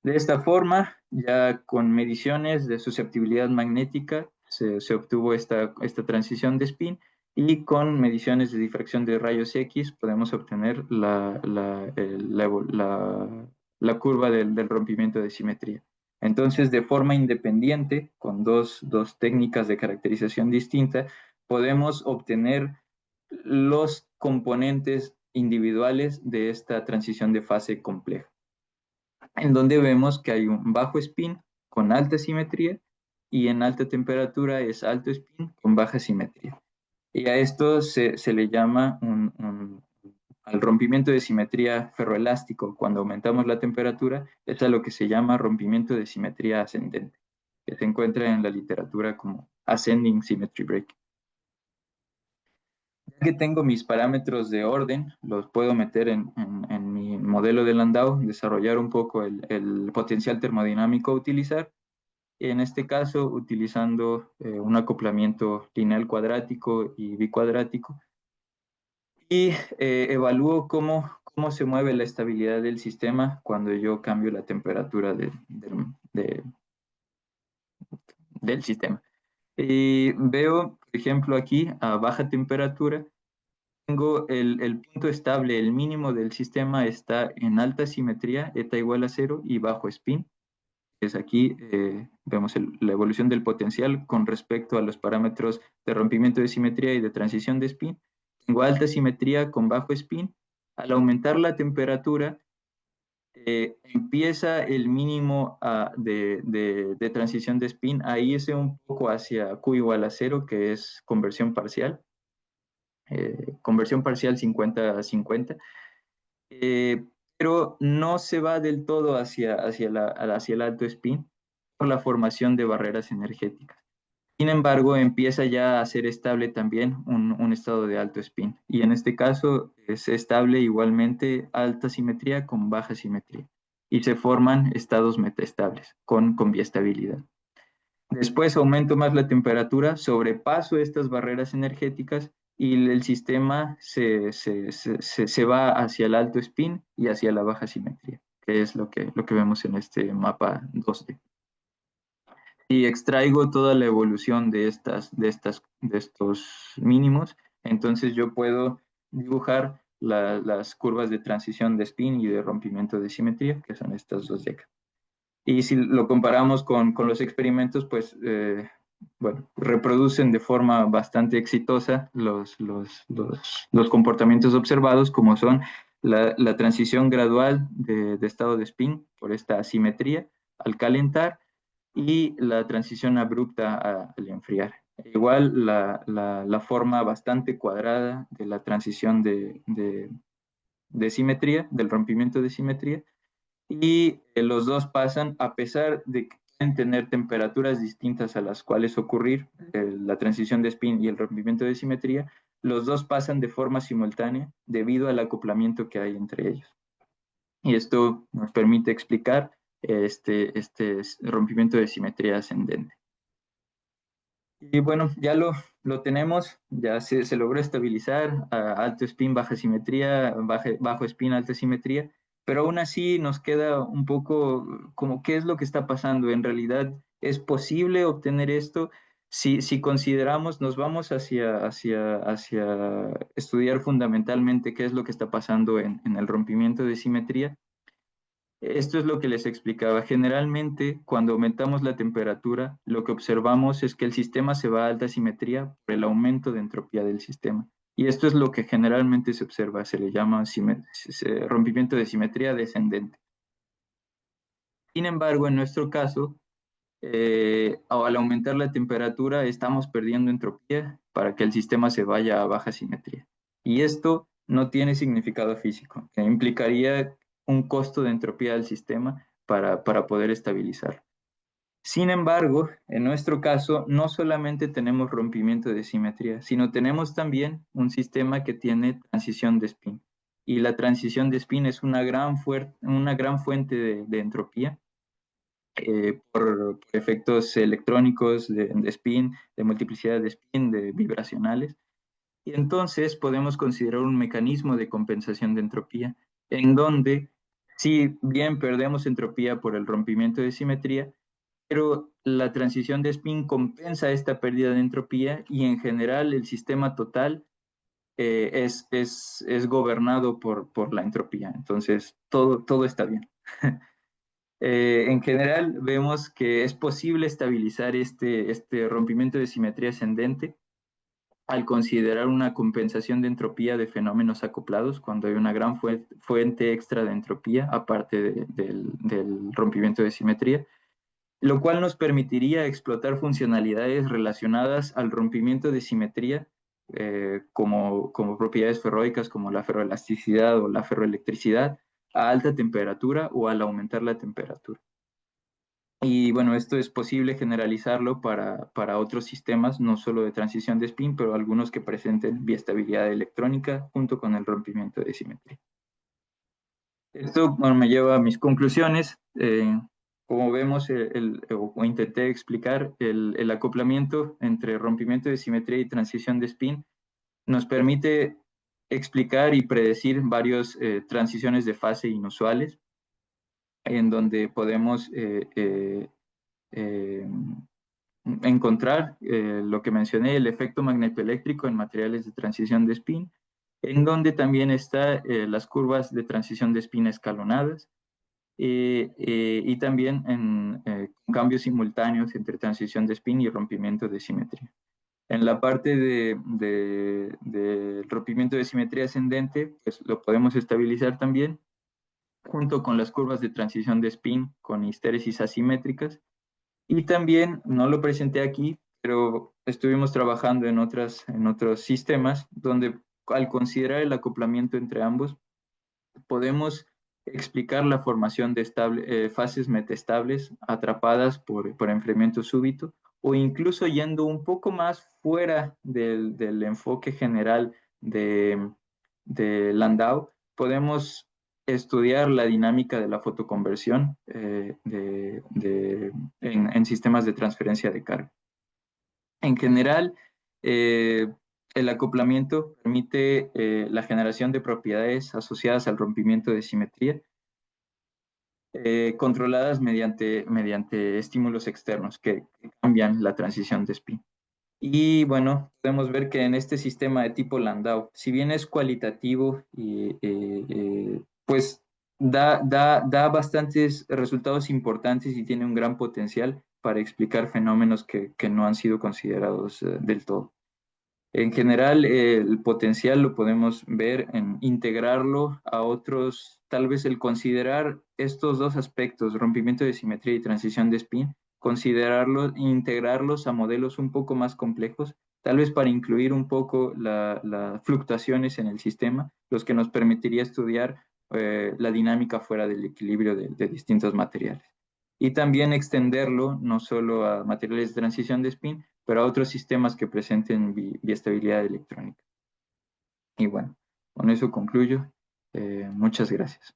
De esta forma, ya con mediciones de susceptibilidad magnética, se obtuvo esta transición de spin y con mediciones de difracción de rayos X podemos obtener la curva del rompimiento de simetría. Entonces, de forma independiente, con dos técnicas de caracterización distinta, podemos obtener los componentes individuales de esta transición de fase compleja, en donde vemos que hay un bajo spin con alta simetría y en alta temperatura es alto spin con baja simetría. Y a esto se le llama al rompimiento de simetría ferroelástico. Cuando aumentamos la temperatura, es a lo que se llama rompimiento de simetría ascendente, que se encuentra en la literatura como ascending symmetry break. Ya que tengo mis parámetros de orden, los puedo meter en mi modelo de Landau, desarrollar un poco el potencial termodinámico a utilizar, en este caso utilizando un acoplamiento lineal cuadrático y bicuadrático, y evalúo cómo se mueve la estabilidad del sistema cuando yo cambio la temperatura del sistema. Y veo, por ejemplo, aquí a baja temperatura, tengo el punto estable, el mínimo del sistema está en alta simetría, eta igual a 0 y bajo spin. Es aquí, vemos la evolución del potencial con respecto a los parámetros de rompimiento de simetría y de transición de spin. Tengo alta simetría con bajo spin. Al aumentar la temperatura, empieza el mínimo de transición de spin a irse un poco hacia Q igual a 0, que es conversión parcial 50-50, pero no se va del todo hacia el alto spin por la formación de barreras energéticas. Sin embargo, empieza ya a ser estable también un estado de alto spin, y en este caso es estable igualmente alta simetría con baja simetría, y se forman estados metaestables con biestabilidad. Después aumento más la temperatura, sobrepaso estas barreras energéticas y el sistema se va hacia el alto spin y hacia la baja simetría, que es lo que vemos en este mapa 2D. Y extraigo toda la evolución de estos mínimos, entonces yo puedo dibujar las curvas de transición de spin y de rompimiento de simetría, que son estas dos de acá. Y si lo comparamos con los experimentos, pues, bueno, reproducen de forma bastante exitosa los comportamientos observados, como son la transición gradual de estado de spin por esta asimetría al calentar y la transición abrupta al enfriar. Igual la forma bastante cuadrada de la transición de simetría, del rompimiento de simetría, y los dos pasan, a pesar de que pueden tener temperaturas distintas a las cuales ocurrir la transición de spin y el rompimiento de simetría, los dos pasan de forma simultánea debido al acoplamiento que hay entre ellos. Y esto nos permite explicar este rompimiento de simetría ascendente. Y bueno, ya lo tenemos, ya se logró estabilizar a alto spin, baja simetría, bajo spin, alta simetría, pero aún así nos queda un poco como qué es lo que está pasando. En realidad, ¿es posible obtener esto? Si consideramos, nos vamos hacia estudiar fundamentalmente qué es lo que está pasando en el rompimiento de simetría. Esto es lo que les explicaba. Generalmente, cuando aumentamos la temperatura, lo que observamos es que el sistema se va a alta simetría por el aumento de entropía del sistema. Y esto es lo que generalmente se observa, se le llama rompimiento de simetría descendente. Sin embargo, en nuestro caso, al aumentar la temperatura, estamos perdiendo entropía para que el sistema se vaya a baja simetría. Y esto no tiene significado físico, que implicaría un costo de entropía del sistema para poder estabilizar. Sin embargo, en nuestro caso, no solamente tenemos rompimiento de simetría, sino tenemos también un sistema que tiene transición de spin. Y la transición de spin es una gran fuente de entropía por efectos electrónicos de spin, de multiplicidad de spin, de vibracionales. Y entonces podemos considerar un mecanismo de compensación de entropía, en donde si bien perdemos entropía por el rompimiento de simetría, pero la transición de spin compensa esta pérdida de entropía y en general el sistema total es gobernado por la entropía. Entonces todo está bien. En general, vemos que es posible estabilizar este rompimiento de simetría ascendente al considerar una compensación de entropía de fenómenos acoplados, cuando hay una gran fuente extra de entropía, aparte del rompimiento de simetría, lo cual nos permitiría explotar funcionalidades relacionadas al rompimiento de simetría, como propiedades ferroicas como la ferroelasticidad o la ferroelectricidad, a alta temperatura o al aumentar la temperatura. Y bueno, esto es posible generalizarlo para otros sistemas, no solo de transición de spin, pero algunos que presenten biestabilidad electrónica junto con el rompimiento de simetría. Esto bueno, me lleva a mis conclusiones. Como vemos, o intenté explicar, el acoplamiento entre rompimiento de simetría y transición de spin nos permite explicar y predecir varias transiciones de fase inusuales, en donde podemos eh, encontrar lo que mencioné, el efecto magnetoeléctrico en materiales de transición de spin, en donde también están las curvas de transición de spin escalonadas y también en cambios simultáneos entre transición de spin y rompimiento de simetría. En la parte de rompimiento de simetría ascendente, pues lo podemos estabilizar también junto con las curvas de transición de spin con histéresis asimétricas. Y también, no lo presenté aquí, pero estuvimos trabajando en otros sistemas donde al considerar el acoplamiento entre ambos, podemos explicar la formación de fases metaestables atrapadas por enfriamiento súbito o incluso yendo un poco más fuera del enfoque general de Landau, podemos estudiar la dinámica de la fotoconversión en sistemas de transferencia de carga. En general, eh, el acoplamiento permite la generación de propiedades asociadas al rompimiento de simetría, controladas mediante estímulos externos que cambian la transición de spin. Y bueno, podemos ver que en este sistema de tipo Landau, si bien es cualitativo pues da bastantes resultados importantes y tiene un gran potencial para explicar fenómenos que no han sido considerados del todo. En general, el potencial lo podemos ver en integrarlo a otros, tal vez el considerar estos dos aspectos, rompimiento de simetría y transición de spin, considerarlos, integrarlos a modelos un poco más complejos, tal vez para incluir un poco las fluctuaciones en el sistema, los que nos permitiría estudiar la dinámica fuera del equilibrio de distintos materiales. Y también extenderlo no solo a materiales de transición de spin, pero a otros sistemas que presenten biestabilidad electrónica. Y bueno, con eso concluyo. Muchas gracias.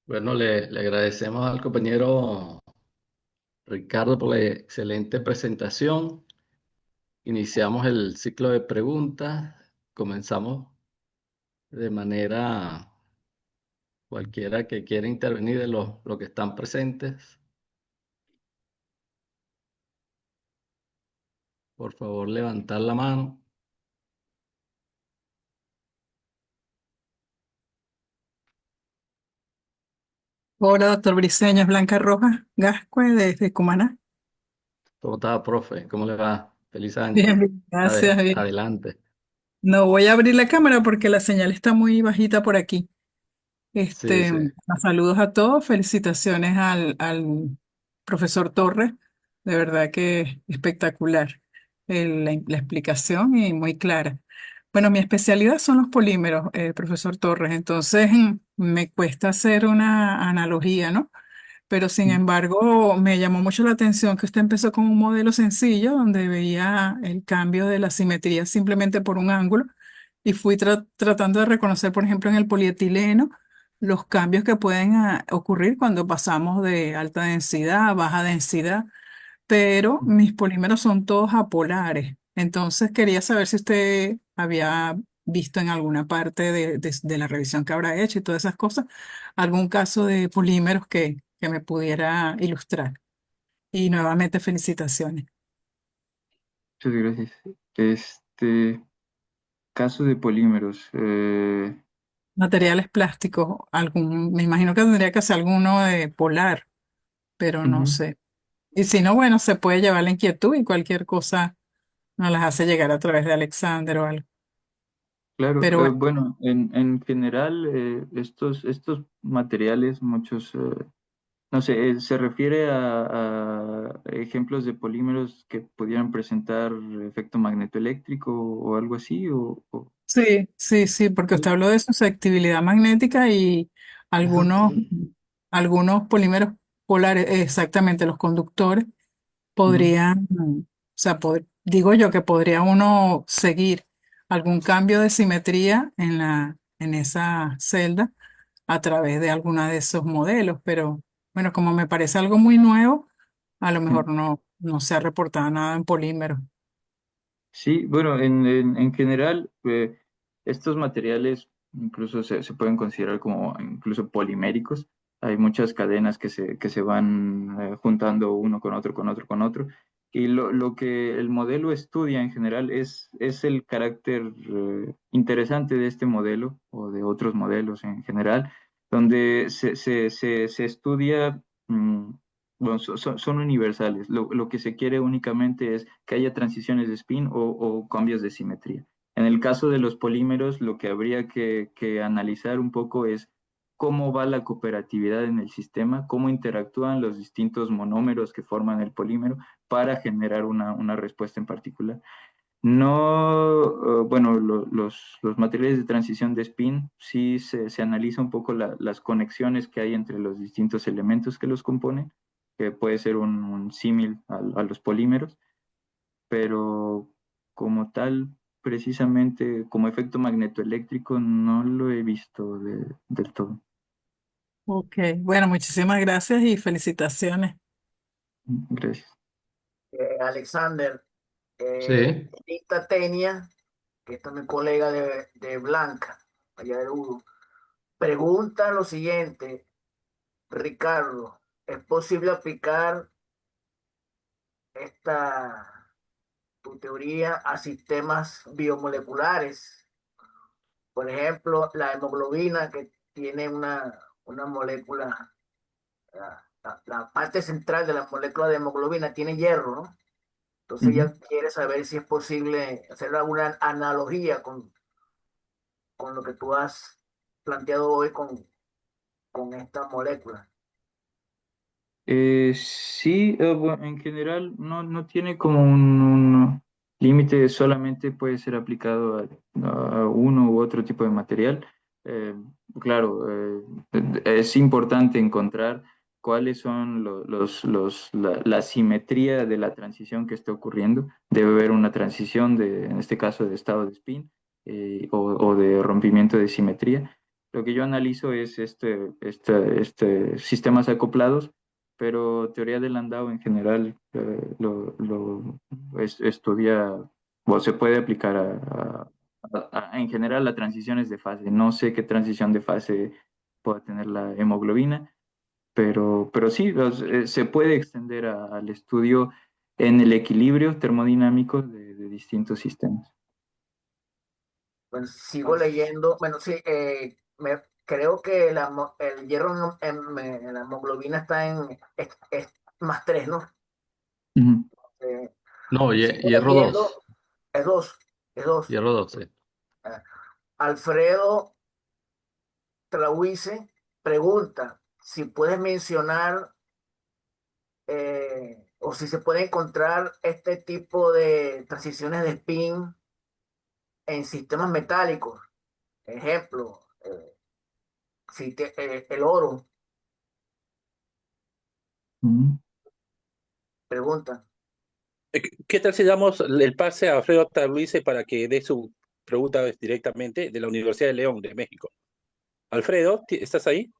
Bueno, le agradecemos al compañero Ricardo por la excelente presentación. Iniciamos el ciclo de preguntas. Comenzamos de manera cualquiera que quiera intervenir de los que están presentes. Por favor, levantar la mano. Hola, doctor Briceño, es Blanca Rojas Gascue desde Cumaná. ¿Cómo está, profe? ¿Cómo le va? Feliz año. Bien, bien, gracias. Bien. Adelante. No voy a abrir la cámara porque la señal está muy bajita por aquí. Sí, sí. Saludos a todos, felicitaciones al profesor Torres, de verdad que espectacular la explicación y muy clara. Bueno, mi especialidad son los polímeros, profesor Torres, entonces me cuesta hacer una analogía, ¿no? Pero sin embargo, me llamó mucho la atención que usted empezó con un modelo sencillo donde veía el cambio de la simetría simplemente por un ángulo y fui tratando de reconocer, por ejemplo, en el polietileno, los cambios que pueden ocurrir cuando pasamos de alta densidad a baja densidad, pero mis polímeros son todos apolares. Entonces quería saber si usted había visto en alguna parte de la revisión que habrá hecho y todas esas cosas, algún caso de polímeros que me pudiera ilustrar. Y nuevamente felicitaciones. Muchas gracias. Este caso de polímeros. Materiales plásticos, me imagino que tendría que ser alguno de polar, pero no Ujú. sé. Y si no, bueno, se puede llevar la inquietud y cualquier cosa nos las hace llegar a través de Alexander o algo. Claro, Pero bueno, bueno, en general, estos materiales, muchos, no sé, se refiere a ejemplos de polímeros que pudieran presentar efecto magnetoeléctrico o algo así, sí, sí, sí, porque usted habló de susceptibilidad magnética y algunos, algunos polímeros polares, exactamente, los conductores, Ujú. podrían, o sea, digo yo que podría uno seguir algún cambio de simetría en esa celda a través de alguna de esos modelos, pero bueno, como me parece algo muy nuevo, a lo Sí. mejor no se ha reportado nada en polímeros. Sí, bueno, en general, estos materiales incluso se pueden considerar como incluso poliméricos. Hay muchas cadenas que se van juntando uno con otro, con otro, con otro. Y lo que el modelo estudia en general es el carácter interesante de este modelo o de otros modelos en general, donde se estudia. Bueno, son universales. Lo que se quiere únicamente es que haya transiciones de spin o cambios de simetría. En el caso de los polímeros, lo que habría que analizar un poco es cómo va la cooperatividad en el sistema, cómo interactúan los distintos monómeros que forman el polímero para generar una respuesta en particular. No, bueno, los materiales de transición de spin sí se analiza un poco las conexiones que hay entre los distintos elementos que los componen, que puede ser un símil a los polímeros, pero como tal, precisamente como efecto magnetoeléctrico, no lo he visto del todo. Ok, bueno, muchísimas gracias y felicitaciones. Gracias. Alexander, Sí. Anita Tenia, que es mi colega de Blanca, allá de Udo, pregunta lo siguiente, Ricardo, ¿es posible aplicar esta tu teoría a sistemas biomoleculares? Por ejemplo, la hemoglobina que tiene una molécula, la parte central de la molécula de hemoglobina tiene hierro, ¿no? Entonces Ujú. ella quiere saber si es posible hacer alguna analogía con lo que tú has planteado hoy con esta molécula. Sí, bueno, en general no tiene como un límite, solamente puede ser aplicado a uno u otro tipo de material. Eh, claro, es importante encontrar cuáles son la simetría de la transición que está ocurriendo. Debe haber una transición en este caso, de estado de spin o de rompimiento de simetría. Lo que yo analizo es sistemas acoplados, pero teoría del Landau en general estudia o se puede aplicar en general a transiciones de fase. No sé qué transición de fase pueda tener la hemoglobina, pero sí, se puede extender al estudio en el equilibrio termodinámico de distintos sistemas. Bueno, sigo leyendo. Bueno, sí, creo que el hierro en la hemoglobina está es más 3, ¿no? Ujú, Eh, No, sigo hierro 2. leyendo, es 2, es 2. Hierro 2, sí. Alfredo Trahuice pregunta si puedes mencionar o si se puede encontrar este tipo de transiciones de spin en sistemas metálicos. Ejemplo, el oro, ujú. pregunta. ¿Qué tal si damos el pase a Alfredo Tarluise para que dé su pregunta directamente de la Universidad de León, de México? Alfredo, ¿estás ahí?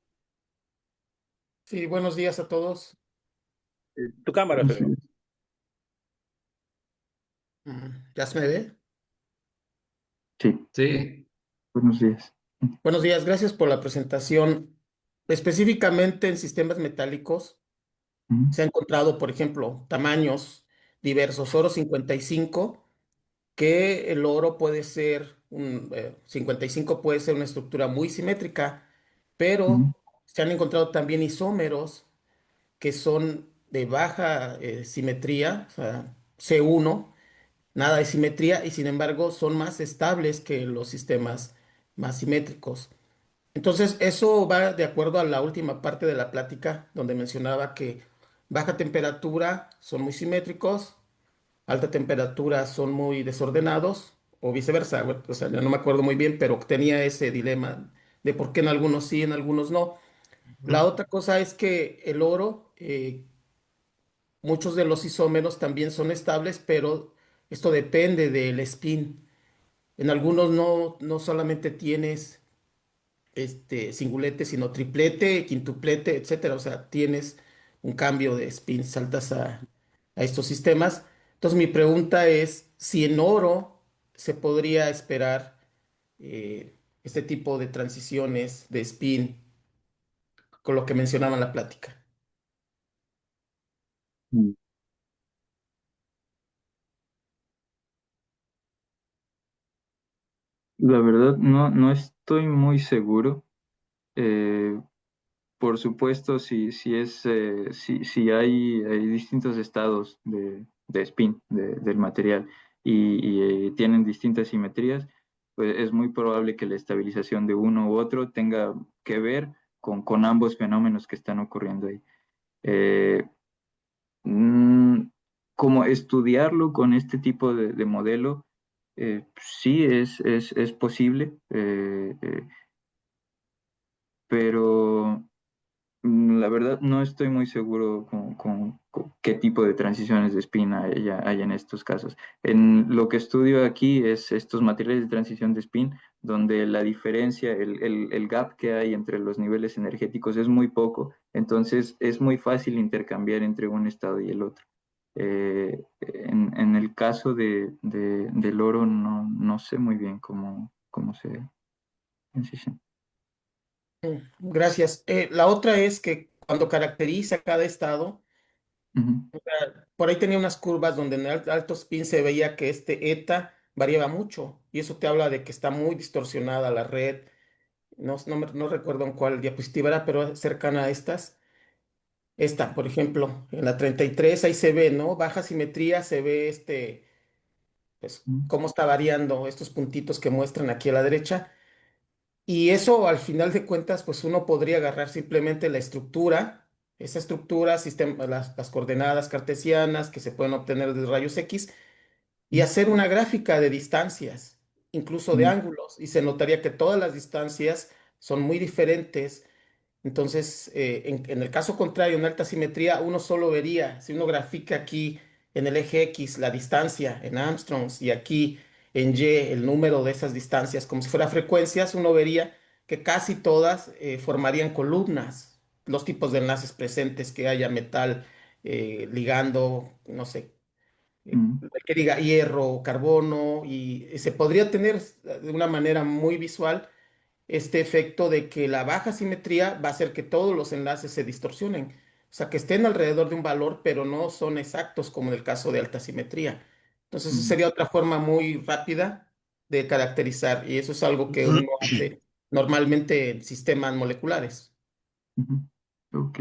Sí, buenos días a todos. Tu cámara, Buenos Alfredo. días. ¿Ya se me ve? Sí, Sí, buenos días. Buenos días, gracias por la presentación. Específicamente en sistemas metálicos Ujú, se ha encontrado, por ejemplo, tamaños diversos. Oro 55, que el oro puede ser 55 puede ser una estructura muy simétrica, ujú, pero se han encontrado también isómeros que son de baja simetría, o sea, C1, nada de simetría, y sin embargo son más estables que los sistemas más simétricos. Entonces, eso va de acuerdo a la última parte de la plática, donde mencionaba que baja temperatura son muy simétricos, alta temperatura son muy desordenados, o viceversa. Bueno, o sea, ya no me acuerdo muy bien, pero tenía ese dilema de por qué en algunos sí, en algunos no. La otra cosa es que el oro, muchos de los isómeros también son estables, pero esto depende del spin. En algunos no solamente tienes singulete, sino triplete, quintuplete, etcétera. O sea, tienes un cambio de spin, saltas a estos sistemas. Entonces, mi pregunta es si en oro se podría esperar este tipo de transiciones de spin con lo que mencionaba en la plática. ujú. La verdad, no estoy muy seguro. Eh, por supuesto, si hay distintos estados de spin del material y tienen distintas simetrías, pues es muy probable que la estabilización de uno u otro tenga que ver con ambos fenómenos que están ocurriendo ahí. Eh, Mm, Como estudiarlo con este tipo de modelo, sí es posible, pero la verdad no estoy muy seguro con qué tipo de transiciones de spin hay en estos casos. En lo que estudio aquí es estos materiales de transición de spin, donde la diferencia, el gap que hay entre los niveles energéticos es muy poco, entonces es muy fácil intercambiar entre un estado y el otro. En el caso del oro no sé muy bien cómo se transiciona. Gracias. La otra es que cuando caracteriza cada estado, Ujú, por ahí tenía unas curvas donde en alto spin se veía que este eta variaba mucho y eso te habla de que está muy distorsionada la red. No recuerdo en cuál diapositiva era, pero cercana a estas. Esta, por ejemplo, en la 33 ahí se ve, ¿no? Baja simetría, se ve pues, ujú, cómo está variando estos puntitos que muestran aquí a la derecha. Y eso, al final de cuentas, pues uno podría agarrar simplemente la estructura, esa estructura, las coordenadas cartesianas que se pueden obtener de rayos X y hacer una gráfica de distancias, incluso de ujú, ángulos, y se notaría que todas las distancias son muy diferentes. Entonces, en el caso contrario, en alta simetría, uno solo vería, si uno grafica aquí en el eje X la distancia en Armstrongs y aquí en Y el número de esas distancias, como si fuera frecuencias, uno vería que casi todas formarían columnas, los tipos de enlaces presentes que haya metal ligando, no sé, Mm, que diga hierro o carbono, y se podría tener de una manera muy visual este efecto de que la baja simetría va a hacer que todos los enlaces se distorsionen. O sea, que estén alrededor de un valor, pero no son exactos como en el caso de alta simetría. Entonces, esa mm, sería otra forma muy rápida de caracterizar, y eso es algo que uno hace normalmente en sistemas moleculares. ujú. Ok.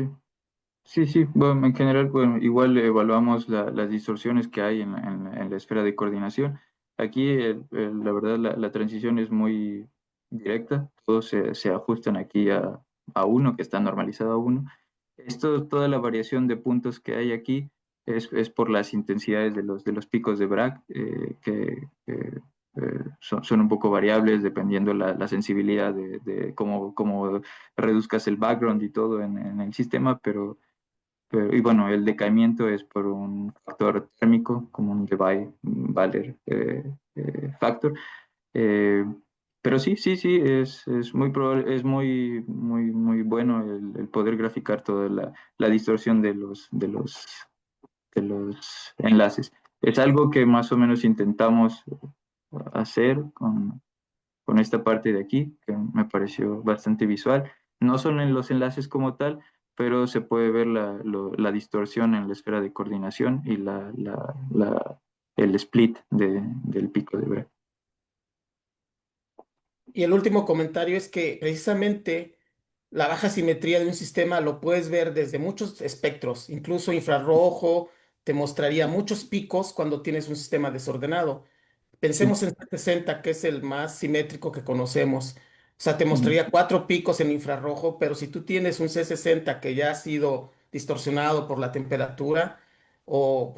Sí, sí, bueno, en general, bueno, igual evaluamos las distorsiones que hay en la esfera de coordinación. Aquí, la verdad, la transición es muy directa, todos se ajustan aquí a uno, que está normalizado a uno. Esto, toda la variación de puntos que hay aquí es por las intensidades de los picos de Bragg, son un poco variables dependiendo la sensibilidad de cómo reduzcas el background y todo en el sistema, y bueno, el decaimiento es por un factor térmico, como un Debye-Waller factor. Eh, pero sí, sí, sí, es muy probable, es muy bueno el poder graficar toda la distorsión de los enlaces. Es algo que más o menos intentamos hacer con esta parte de aquí, que me pareció bastante visual. No son en los enlaces como tal, pero se puede ver la distorsión en la esfera de coordinación y el split del pico de Bragg. Y el último comentario es que precisamente la baja simetría de un sistema lo puedes ver desde muchos espectros, incluso infrarrojo te mostraría muchos picos cuando tienes un sistema desordenado. Sí. Pensemos en C60, que es el más simétrico que conocemos. O sea, te Mm, mostraría 4 picos en infrarrojo, pero si tú tienes un C60 que ya ha sido distorsionado por la temperatura o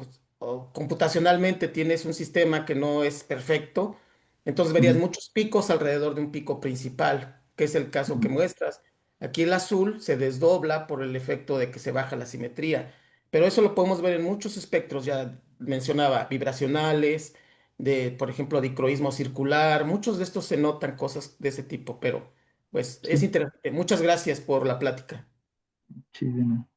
computacionalmente tienes un sistema que no es perfecto, entonces verías mm, muchos picos alrededor de un pico principal, que es el caso que mm. muestras. Aquí el azul se desdobla por el efecto de que se baja la simetría, pero eso lo podemos ver en muchos espectros, ya mencionaba, vibracionales de, por ejemplo, dicroísmo circular. Muchos de estos se notan cosas de ese tipo, pero pues es Sí, interesante. Muchas gracias por la plática. sí, de nada.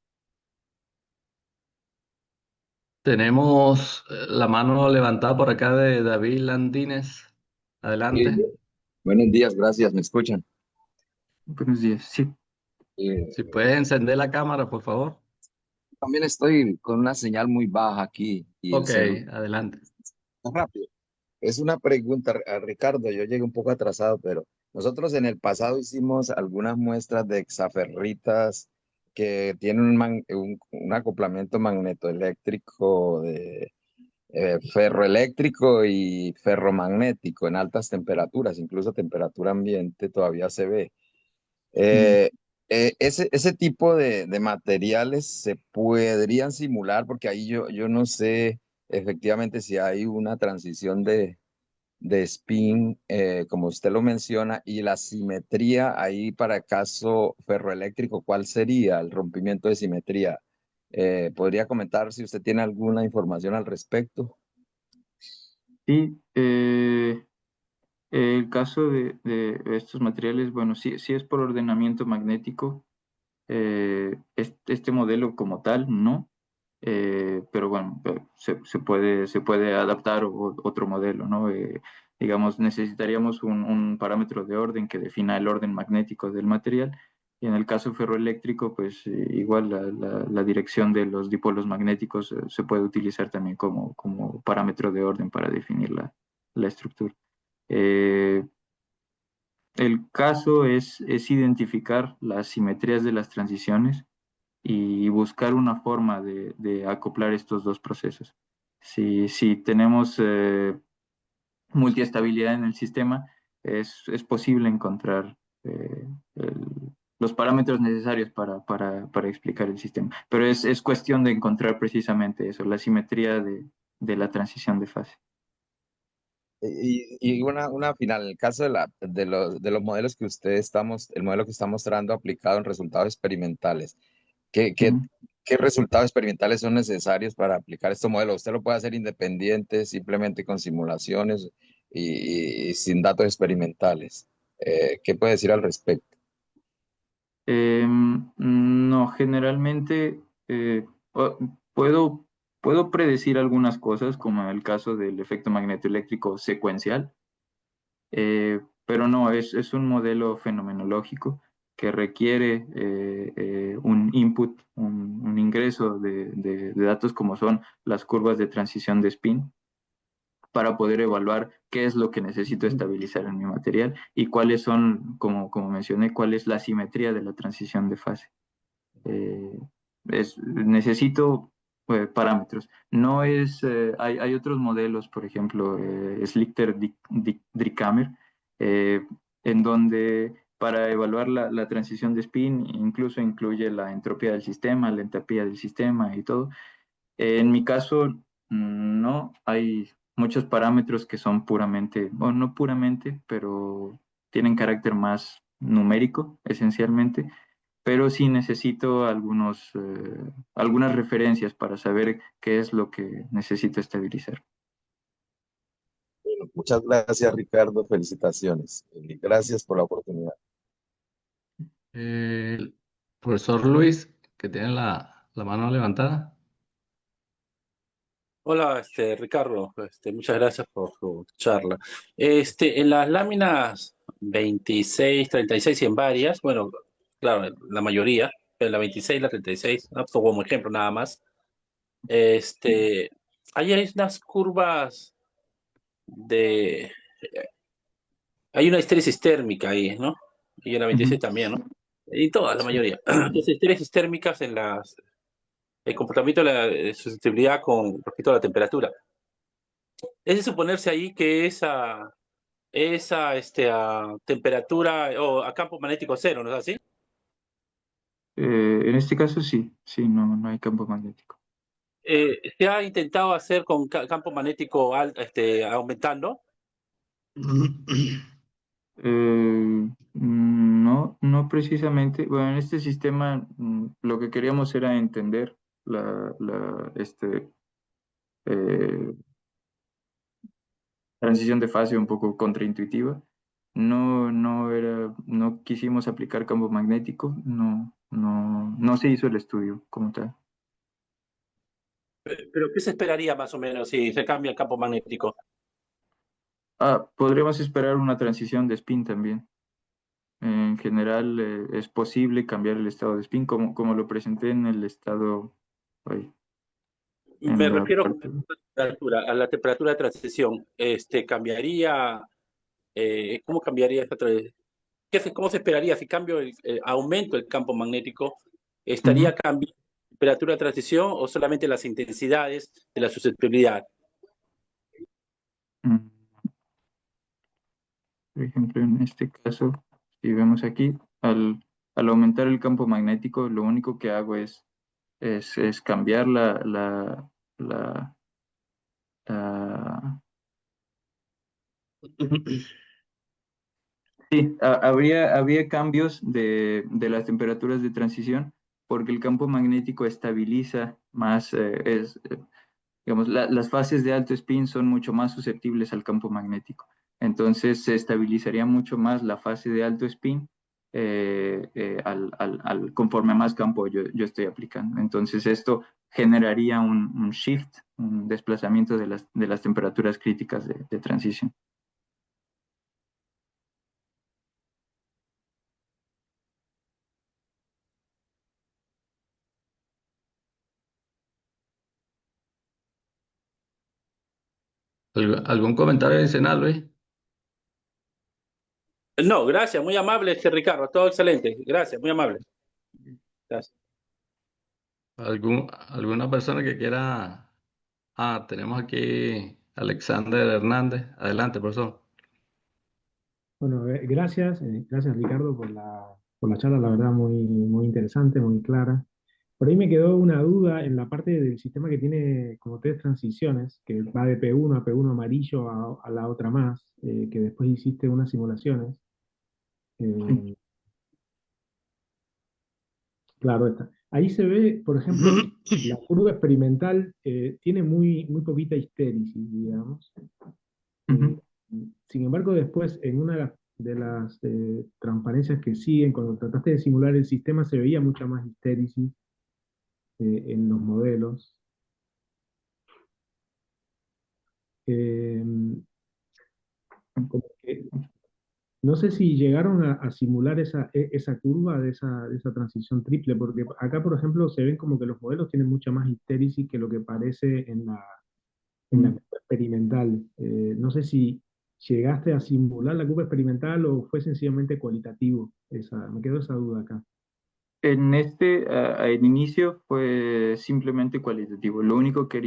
Tenemos la mano levantada por acá de David Landines. Sí, Adelante. buenos días, gracias, ¿me escuchan? Buenos días. Sí, Si Eh, puedes encender la cámara, por favor. También estoy con una señal muy baja aquí y el Ok, celular adelante. está rápido. Es una pregunta a Ricardo, yo llegué un poco atrasado, pero nosotros en el pasado hicimos algunas muestras de hexaferritas que tienen un acoplamiento magnetoeléctrico de ferroeléctrico y ferromagnético en altas temperaturas, incluso temperatura ambiente todavía se ve. mm, Eh, ese tipo de materiales se podrían simular porque ahí yo no sé efectivamente si hay una transición de spin, como usted lo menciona, y la simetría ahí para caso ferroeléctrico, ¿cuál sería el rompimiento de simetría? ¿Podría comentar si usted tiene alguna información al respecto? sí, el caso de estos materiales, bueno, sí, sí es por ordenamiento magnético. Este modelo como tal, no. Pero bueno, se puede adaptar otro modelo, ¿no? Digamos, necesitaríamos un parámetro de orden que defina el orden magnético del material. Y en el caso ferroeléctrico, pues igual la dirección de los dipolos magnéticos se puede utilizar también como parámetro de orden para definir la estructura. Eh, el caso es identificar las simetrías de las transiciones y buscar una forma de acoplar estos dos procesos. Si tenemos multiestabilidad en el sistema, es posible encontrar los parámetros necesarios para explicar el sistema. Pero es cuestión de encontrar precisamente eso, la simetría de la transición de fase. Y una final, en el caso de los modelos que el modelo que está mostrando aplicado en resultados experimentales, ¿qué, qué, Ujú. qué resultados experimentales son necesarios para aplicar este modelo? ¿Usted lo puede hacer independiente, simplemente con simulaciones y sin datos experimentales? ¿Qué puede decir al respecto? No, generalmente puedo, puedo predecir algunas cosas, como el caso del efecto magnetoeléctrico secuencial, pero no, es un modelo fenomenológico que requiere un input, un ingreso de datos como son las curvas de transición de spin, para poder evaluar qué es lo que necesito estabilizar en mi material y cuáles son, como mencioné, cuál es la simetría de la transición de fase. Eh, necesito parámetros. No es, hay otros modelos, por ejemplo, Schlichter-Dickamer, en donde para evaluar la transición de spin incluso incluye la entropía del sistema, la entalpía del sistema y todo. En mi caso, no, hay muchos parámetros que son puramente, bueno, no puramente, pero tienen carácter más numérico, esencialmente, pero sí necesito algunas referencias para saber qué es lo que necesito estabilizar. Bueno, muchas gracias, Ricardo. Felicitaciones. Gracias por la oportunidad. El profesor Luis, que tiene la mano levantada. Hola, Ricardo, muchas gracias por su charla. En las láminas 26, 36 y en varias, bueno, claro, la mayoría, pero la 26 y la 36, ¿no? Como ejemplo nada más, ahí hay unas curvas de, hay una histérisis térmica ahí, ¿no? Y en la 26 Ujú. también, ¿no? Y todas, la Sí. mayoría. Entonces, histérisis térmicas en el comportamiento de la susceptibilidad con respecto a la temperatura. Es de suponerse ahí que esa temperatura o a campo magnético cero, ¿no es así? En este caso sí, sí, no hay campo magnético. Se ha intentado hacer con campo magnético aumentando. No precisamente. Bueno, en este sistema lo que queríamos era entender eh, transición de fase un poco contraintuitiva. No quisimos aplicar campo magnético, no se hizo el estudio como tal. Pero ¿qué se esperaría más o menos si se cambia el campo magnético? Podríamos esperar una transición de spin también. En general, es posible cambiar el estado de spin, como lo presenté en el estado, ahí, Me en la refiero parte. a la temperatura de transición. Cambiaría, ¿cómo cambiaría esta transición? ¿Cómo se esperaría si cambio aumento el campo magnético? ¿Estaría Ujú. cambiando la temperatura de transición o solamente las intensidades de la susceptibilidad? Mm, Por ejemplo, en este caso, si vemos aquí, al aumentar el campo magnético, lo único que hago es cambiar la- la- Sí, habría cambios de las temperaturas de transición porque el campo magnético estabiliza más, digamos, las fases de alto spin son mucho más susceptibles al campo magnético. Entonces se estabilizaría mucho más la fase de alto spin conforme más campo yo estoy aplicando. Entonces esto generaría un shift, un desplazamiento de las temperaturas críticas de transición. ¿Algún comentario adicional, Luis? No, gracias, muy amable, Ricardo, todo excelente. Gracias, muy amable. Gracias. ¿Alguna persona que quiera? Tenemos aquí Alexander Hernández. Adelante, profesor. Bueno, gracias Ricardo por la charla, la verdad muy interesante, muy clara. Por ahí me quedó una duda en la parte del sistema que tiene como tres transiciones, que va de P1 a P1 amarillo a la otra más, que después hiciste unas simulaciones. Eh, claro, está. Ahí se ve, por ejemplo, la curva experimental tiene muy poquita histéresis, digamos. Ujú. Eh, Sin embargo, después en una de las transparencias que siguen, cuando trataste de simular el sistema, se veía mucha más histéresis en los modelos. Como que no sé si llegaron a simular esa curva de esa transición triple, porque acá, por ejemplo, se ven como que los modelos tienen mucha más histéresis que lo que parece en la curva experimental. No sé si llegaste a simular la curva experimental o fue sencillamente cualitativo. Me quedó esa duda acá. En al inicio fue simplemente cualitativo. Lo único que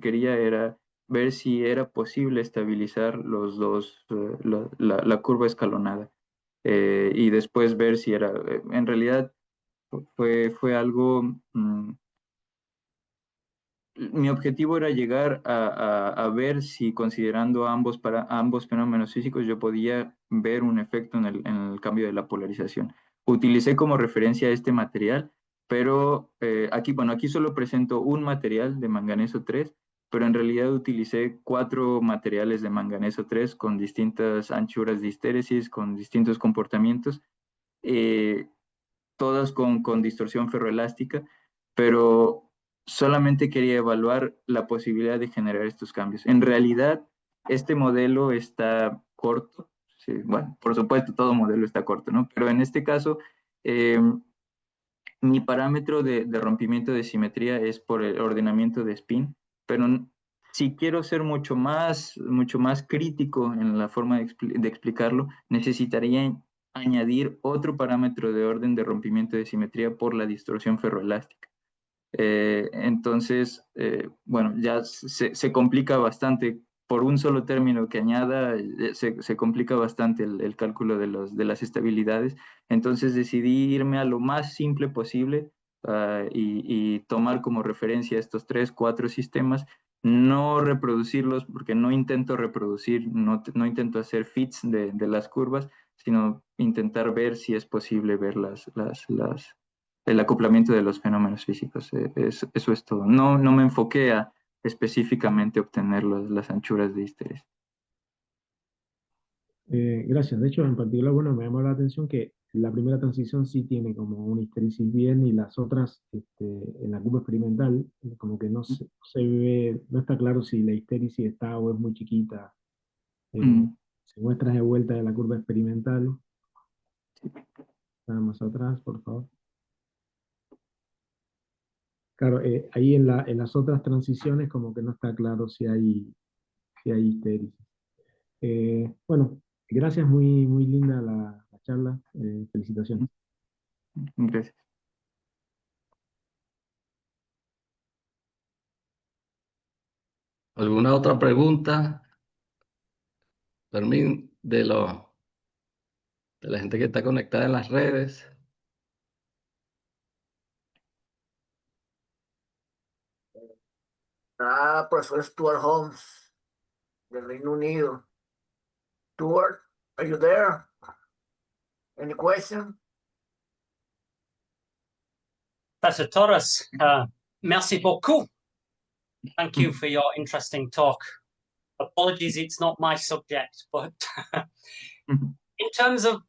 quería era ver si era posible estabilizar los dos, la curva escalonada. Y después ver si era, en realidad fue algo, mi objetivo era llegar a ver si considerando para ambos fenómenos físicos yo podía ver un efecto en el cambio de la polarización. Utilicé como referencia este material, pero aquí solo presento un material de manganeso 3, pero en realidad utilicé 4 materiales de manganeso 3 con distintas anchuras de histéresis, con distintos comportamientos, eh, todas con distorsión ferroelástica, pero solamente quería evaluar la posibilidad de generar estos cambios. En realidad, este modelo está corto. Sí, bueno, por supuesto, todo modelo está corto, ¿no? Pero en este caso, mi parámetro de rompimiento de simetría es por el ordenamiento de spin, pero si quiero ser mucho más crítico en la forma de explicarlo, necesitaría añadir otro parámetro de orden de rompimiento de simetría por la distorsión ferroelástica. Entonces, bueno, ya se complica bastante. Por un solo término que añada, se complica bastante el cálculo de las estabilidades. Entonces decidí irme a lo más simple posible, y tomar como referencia estos 3, 4 sistemas, no reproducirlos porque no intento reproducir, no intento hacer fits de las curvas, sino intentar ver si es posible ver el acoplamiento de los fenómenos físicos. Eso es todo. No me enfoqué a específicamente obtener las anchuras de Hysteresis. Gracias. De hecho, en particular, bueno, me llamó la atención que la primera transición sí tiene como una histéresis bien y las otras, en la curva experimental, como que no se ve, no está claro si la histéresis está o es muy chiquita. Si muestras de vuelta de la curva experimental, nada más atrás, por favor. Claro, ahí en las otras transiciones como que no está claro si hay histéresis. Bueno, gracias, muy, muy linda la charla. Felicitaciones. Gracias. ¿Alguna otra pregunta? Fermín, de la gente que está conectada en las redes. Profesor Stuart Holmes, del Reino Unido. Stuart, are you there? Any question? Professor Torres, merci beaucoup. Thank you for your interesting talk. Apologies, it's not my subject, but in terms of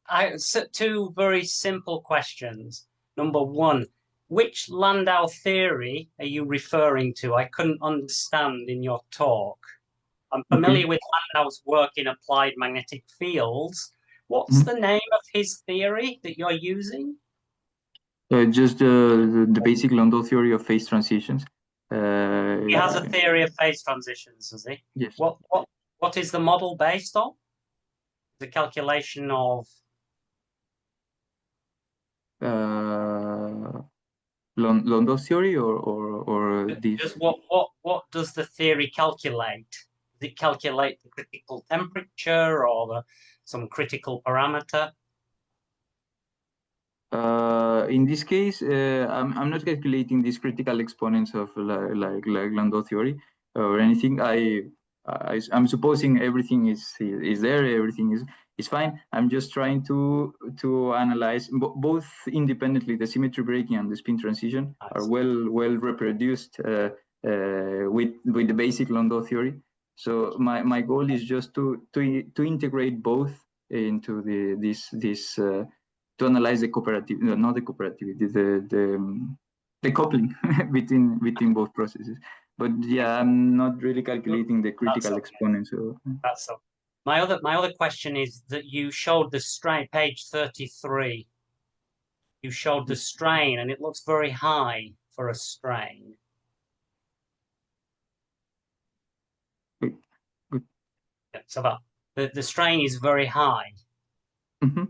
2 very simple questions. Number 1, which Landau theory are you referring to? I couldn't understand in your talk. I'm familiar with Landau's work in applied magnetic fields. What's the name of his theory that you're using? Just the basic Landau theory of phase transitions. He has a theory of phase transitions, does he? Yes. What is the model based on? The calculation of Landau theory or this? Just what does the theory calculate? Does it calculate the critical temperature or some critical parameter? In this case, I'm not calculating these critical exponents of like Landau theory or anything. I'm supposing everything is there, everything is fine. I'm just trying to analyze both independently. The symmetry breaking and the spin transition are well reproduced with the basic Landau theory. So my goal is just to integrate both into to analyze the cooperative, no, not the cooperativity, the coupling between both processes. But yeah, I'm not really calculating the critical exponents. So. That's all. My other question is that you showed the strain, page 33. You showed the strain, and it looks very high for a strain. Good. Yeah, so the strain is very high. Mm-hmm.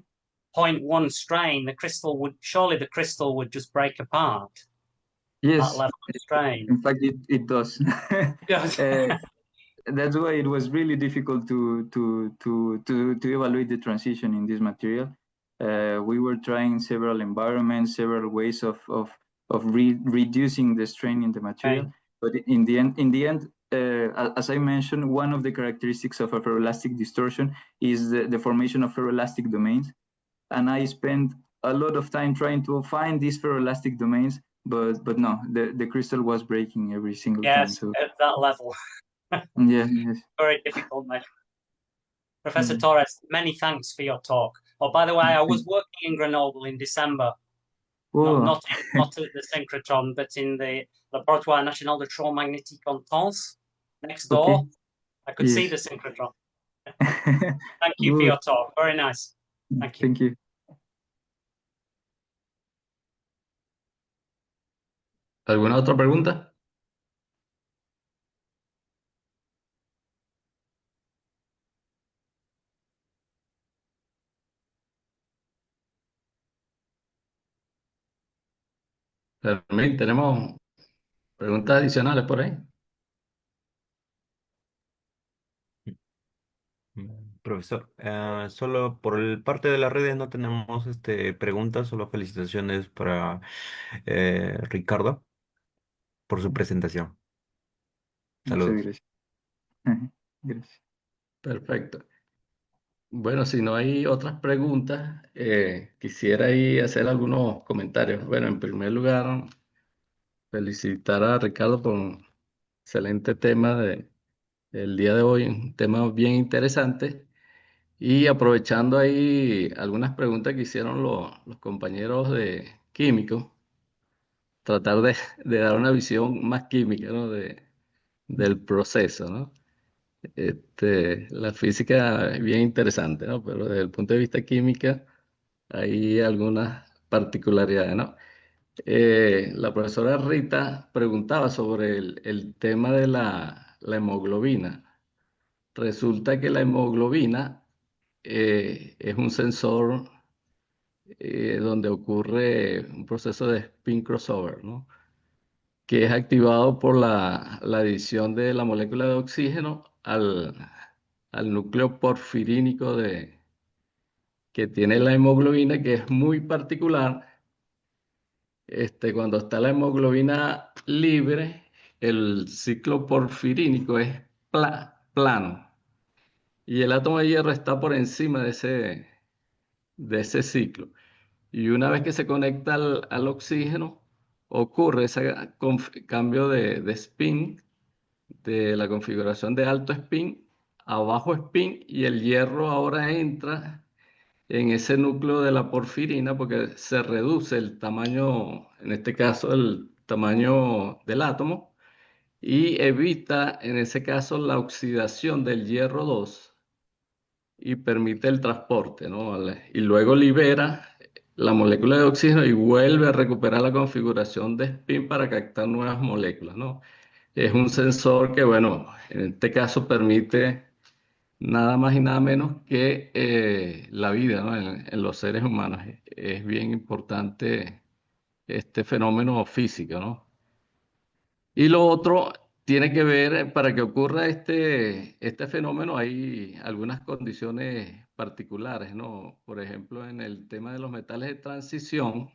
0.1 strain, the crystal would just break apart. Yes, that level of strain. in fact, it does. That's why it was really difficult to evaluate the transition in this material. We were trying several environments, several ways of reducing the strain in the material. Okay. But in the end, as I mentioned, one of the characteristics of a ferroelastic distortion is the formation of ferroelastic domains. And I spent a lot of time trying to find these ferroelastic domains, but no, the crystal was breaking every single time. Yes, So at that level. yeah, yes. Very difficult measure. Professor Mm. Torres, many thanks for your talk. Oh, by the way, I was working in Grenoble in December. Oh. Not at the synchrotron, but in the Laboratoire National d'Electromagnétique en France, next door. Okay. I could see the Yes. synchrotron. Thank you for your talk. Very nice. Thank you. Thank you. ¿Alguna otra pregunta? Fermín, ¿tenemos preguntas adicionales por ahí? Profesor, solo por el parte de las redes no tenemos preguntas, solo felicitaciones para Ricardo por su presentación. Muchas Saludos. gracias. Gracias. Perfecto. Bueno, si no hay otras preguntas, quisiera ahí hacer algunos comentarios. Bueno, en primer lugar, felicitar a Ricardo por un excelente tema del día de hoy, un tema bien interesante. Y aprovechando ahí algunas preguntas que hicieron los compañeros de químicos, tratar de dar una visión más química, ¿no? del proceso, ¿no? La física es bien interesante, ¿no? Pero desde el punto de vista química hay algunas particularidades, ¿no? La profesora Rita preguntaba sobre el tema de la hemoglobina. Resulta que la hemoglobina es un sensor donde ocurre un proceso de spin crossover, ¿no? Que es activado por la adición de la molécula de oxígeno al núcleo porfirínico que tiene la hemoglobina, que es muy particular. Cuando está la hemoglobina libre, el ciclo porfirínico es plano y el átomo de hierro está por encima de ese ciclo. Y una vez que se conecta al oxígeno, ocurre ese cambio de spin, de la configuración de alto spin a bajo spin, y el hierro ahora entra en ese núcleo de la porfirina porque se reduce el tamaño, en este caso el tamaño del átomo, y evita en ese caso la oxidación del hierro 2 y permite el transporte, ¿no? Y luego libera la molécula de oxígeno y vuelve a recuperar la configuración de spin para captar nuevas moléculas, ¿no? Es un sensor que, bueno, en este caso permite nada más y nada menos que la vida, ¿no? en los seres humanos. Es bien importante este fenómeno físico, ¿no? Y lo otro tiene que ver, para que ocurra este fenómeno, hay algunas condiciones particulares, ¿no? Por ejemplo, en el tema de los metales de transición,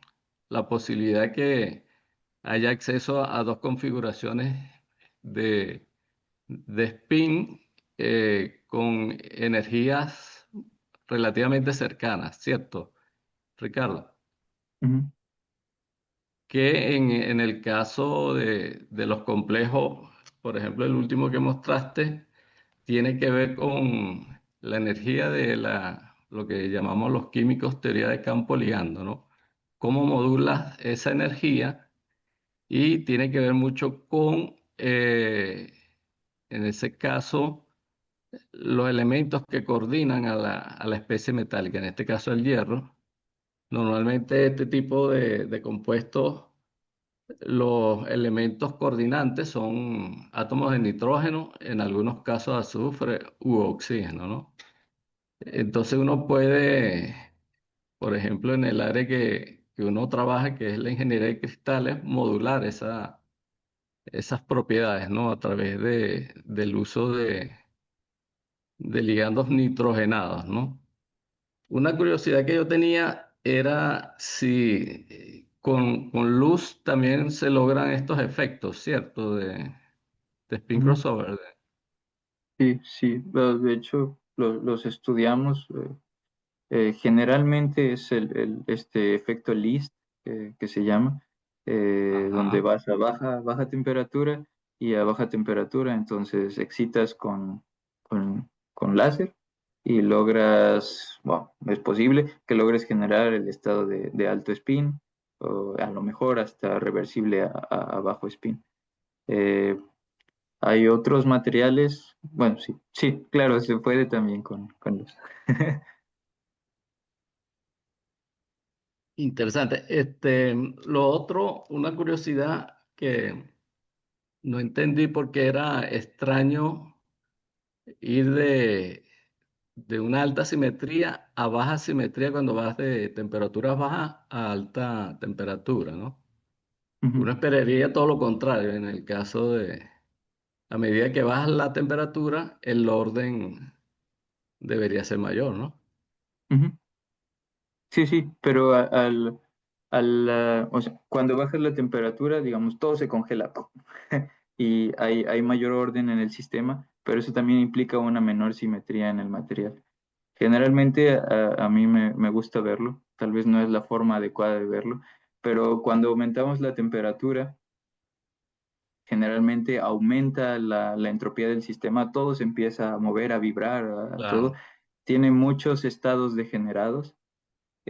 la posibilidad que haya acceso a dos configuraciones de spin con energías relativamente cercanas, ¿cierto, Ricardo? Ujú. Que en el caso de los complejos, por ejemplo, el último que mostraste, tiene que ver con la energía de la lo que llamamos los químicos teoría de campo ligando, ¿no? Cómo modulas esa energía y tiene que ver mucho con, en ese caso, los elementos que coordinan a la especie metálica, en este caso el hierro. Normalmente este tipo de compuestos, los elementos coordinantes son átomos de nitrógeno, en algunos casos azufre u oxígeno, ¿no? Entonces uno puede, por ejemplo, en el área que uno trabaja, que es la ingeniería de cristales, modular esas propiedades, ¿no? A través del uso de ligandos nitrogenados, ¿no? Una curiosidad que yo tenía era si con luz también se logran estos efectos, ¿cierto? De spin Ujú. crossover. Sí, sí, de hecho los estudiamos. Generalmente es este efecto List que se llama, donde Ajá. vas a baja temperatura y a baja temperatura, entonces excitas con láser y logras, bueno, es posible que logres generar el estado de alto spin o a lo mejor hasta reversible a bajo spin. Eh, Hay otros materiales, bueno, sí, sí, claro, se puede también con luz. Interesante. Lo otro, una curiosidad que no entendí porque era extraño ir de una alta simetría a baja simetría cuando vas de temperaturas bajas a alta temperatura, ¿no? Ujú, Uno esperaría todo lo contrario en el caso de, a medida que baja la temperatura, el orden debería ser mayor, ¿no? ujú. Sí, sí, pero o sea, cuando bajas la temperatura, digamos, todo se congela ¡pum! Y hay mayor orden en el sistema, pero eso también implica una menor simetría en el material. Generalmente a mí me gusta verlo, tal vez no es la forma adecuada de verlo, pero cuando aumentamos la temperatura, generalmente aumenta la entropía del sistema, todo se empieza a mover, a vibrar, a todo. Claro. Tiene muchos estados degenerados.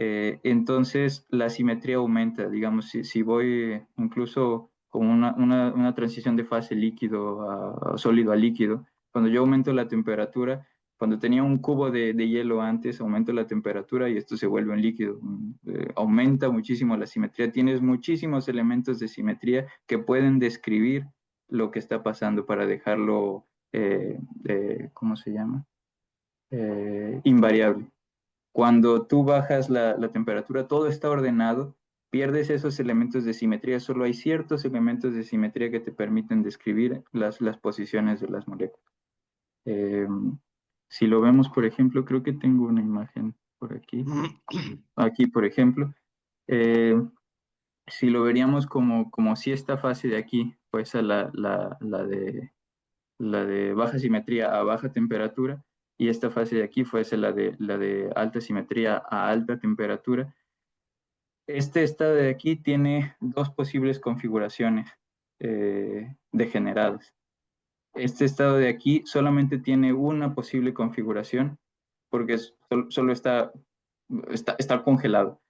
Entonces la simetría aumenta, digamos, si voy incluso con una transición de fase líquido a sólido a líquido, cuando yo aumento la temperatura, cuando tenía un cubo de hielo antes, aumento la temperatura y esto se vuelve un líquido. Aumenta muchísimo la simetría, tienes muchísimos elementos de simetría que pueden describir lo que está pasando para dejarlo, ¿cómo se llama? Invariable. Cuando tú bajas la temperatura, todo está ordenado, pierdes esos elementos de simetría, solo hay ciertos elementos de simetría que te permiten describir las posiciones de las moléculas. Eh, si lo vemos, por ejemplo, creo que tengo una imagen por aquí. Aquí, por ejemplo, eh, si lo veríamos como si esta fase de aquí fuese la de baja simetría a baja temperatura y esta fase de aquí fuese la de alta simetría a alta temperatura. Este estado de aquí tiene dos posibles configuraciones degeneradas. Este estado de aquí solamente tiene una posible configuración porque solo está congelado.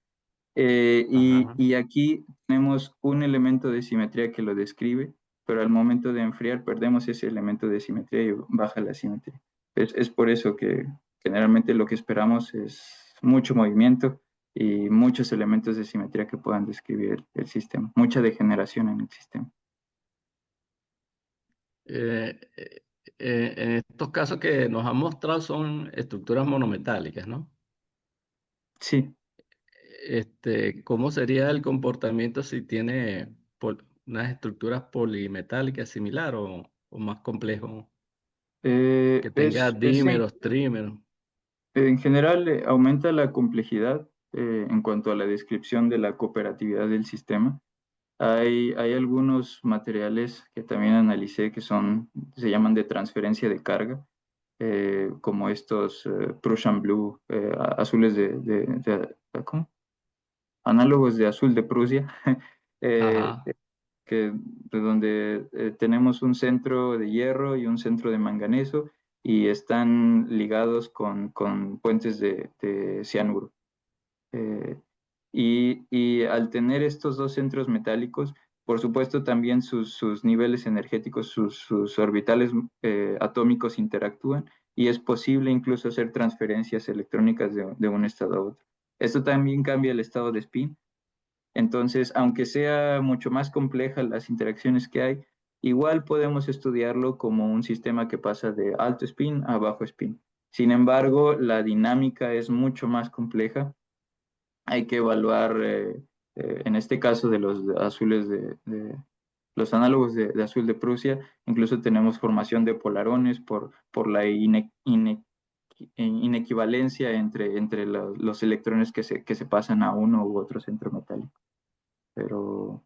Ajá. Y aquí tenemos un elemento de simetría que lo describe, pero al momento de enfriar perdemos ese elemento de simetría y baja la simetría. Es por eso que generalmente lo que esperamos es mucho movimiento y muchos elementos de simetría que puedan describir el sistema, mucha degeneración en el sistema. Eh, eh, en estos casos que nos han mostrado son estructuras monometálicas, ¿no? Sí, ¿Cómo sería el comportamiento si tiene unas estructuras polimetálicas similar o más complejo? Que tenga sí, dímeros, trímeros. en general aumenta la complejidad en cuanto a la descripción de la cooperatividad del sistema. Hay algunos materiales que también analicé que se llaman de transferencia de carga, como estos Prussian Blue, azules ¿cómo? Análogos de azul de Prusia, eh, Ajá. de donde tenemos un centro de hierro y un centro de manganeso, y están ligados con puentes de cianuro. Y al tener estos dos centros metálicos, por supuesto también sus niveles energéticos, sus orbitales atómicos interactúan y es posible incluso hacer transferencias electrónicas de un estado a otro. Esto también cambia el estado de spin. Entonces, aunque sea mucho más compleja las interacciones que hay, igual podemos estudiarlo como un sistema que pasa de alto spin a bajo spin. Sin embargo, la dinámica es mucho más compleja. Hay que evaluar, en este caso de los azules los análogos de azul de Prusia, incluso tenemos formación de polarones por la inequivalencia entre los electrones que se pasan a uno u otro centro metálico. Pero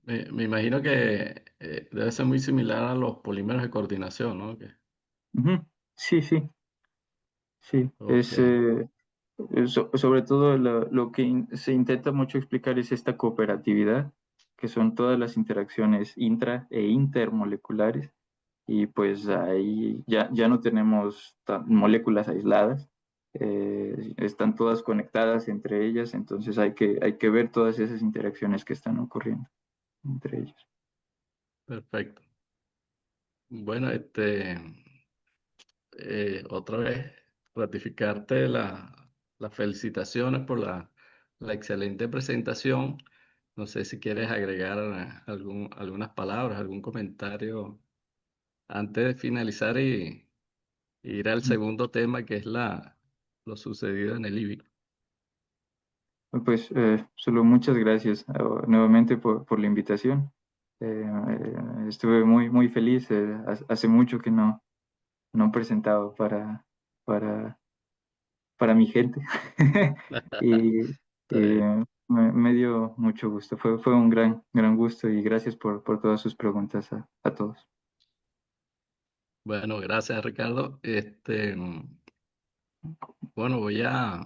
Me imagino que debe ser muy similar a los polímeros de coordinación, ¿no? ujú, sí, sí, sí. Ok, Sobre todo lo que se intenta mucho explicar es esta cooperatividad, que son todas las interacciones intra e intermoleculares, y pues ahí ya no tenemos moléculas aisladas, están todas conectadas entre ellas, entonces hay que ver todas esas interacciones que están ocurriendo entre ellas. perfecto. Bueno, otra vez ratificarte las felicitaciones por la excelente presentación. No sé si quieres agregar algunas palabras, algún comentario antes de finalizar y ir al segundo tema que es lo sucedido en el IBI. Pues solo muchas gracias nuevamente por la invitación. Estuve muy feliz. Hace mucho que no presentaba para, para mi gente y, Está bien. me dio mucho gusto. Fue un gran gusto y gracias por todas sus preguntas a todos. Bueno, gracias Ricardo. Bueno, voy a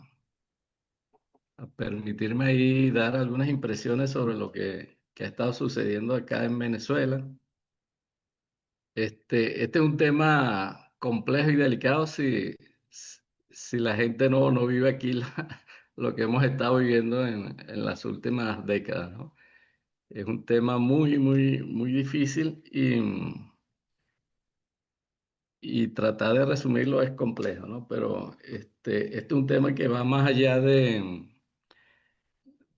permitirme ahí dar algunas impresiones sobre lo que ha estado sucediendo acá en Venezuela. Este es un tema complejo y delicado si la gente no vive aquí lo que hemos estado viviendo en las últimas décadas, ¿no? Es un tema muy difícil y tratar de resumirlo es complejo, ¿no? Pero este es un tema que va más allá de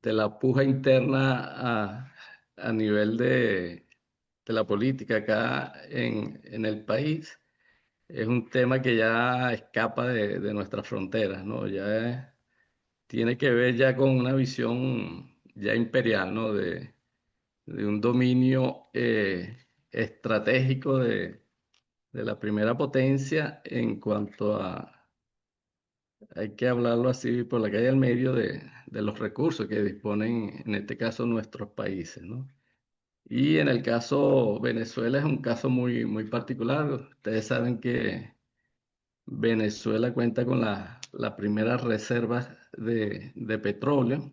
la puja interna a nivel de la política acá en el país. Es un tema que ya escapa de nuestras fronteras, ¿no? Tiene que ver ya con una visión ya imperial, ¿no? De un dominio estratégico de la primera potencia en cuanto hay que hablarlo así por la calle al medio de los recursos que disponen, en este caso, nuestros países, ¿no? Y en el caso Venezuela es un caso muy particular. Ustedes saben que Venezuela cuenta con las primeras reservas de petróleo,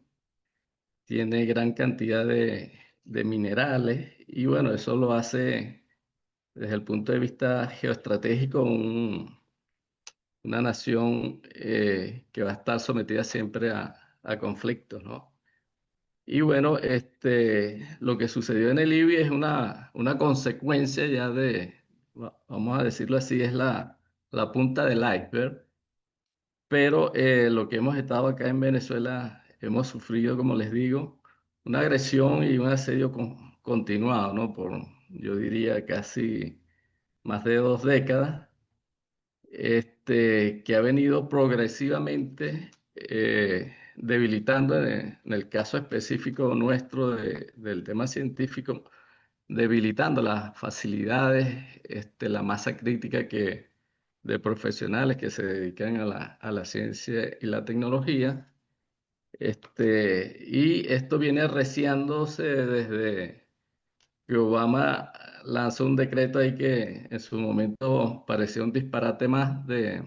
tiene gran cantidad de minerales y bueno, eso lo hace desde el punto de vista geoestratégico una nación que va a estar sometida siempre a conflictos, ¿no? Y bueno, lo que sucedió en el Libia es una consecuencia ya vamos a decirlo así, es la punta del iceberg, pero lo que hemos estado acá en Venezuela, hemos sufrido, como les digo, una agresión y un asedio continuado, ¿no? Yo diría, casi más de 2 décadas, que ha venido progresivamente debilitando, en el caso específico nuestro del tema científico, debilitando las facilidades, la masa crítica de profesionales que se dedican a la ciencia y la tecnología. Y esto viene arreciándose desde que Obama lanzó un decreto ahí que en su momento parecía un disparate más de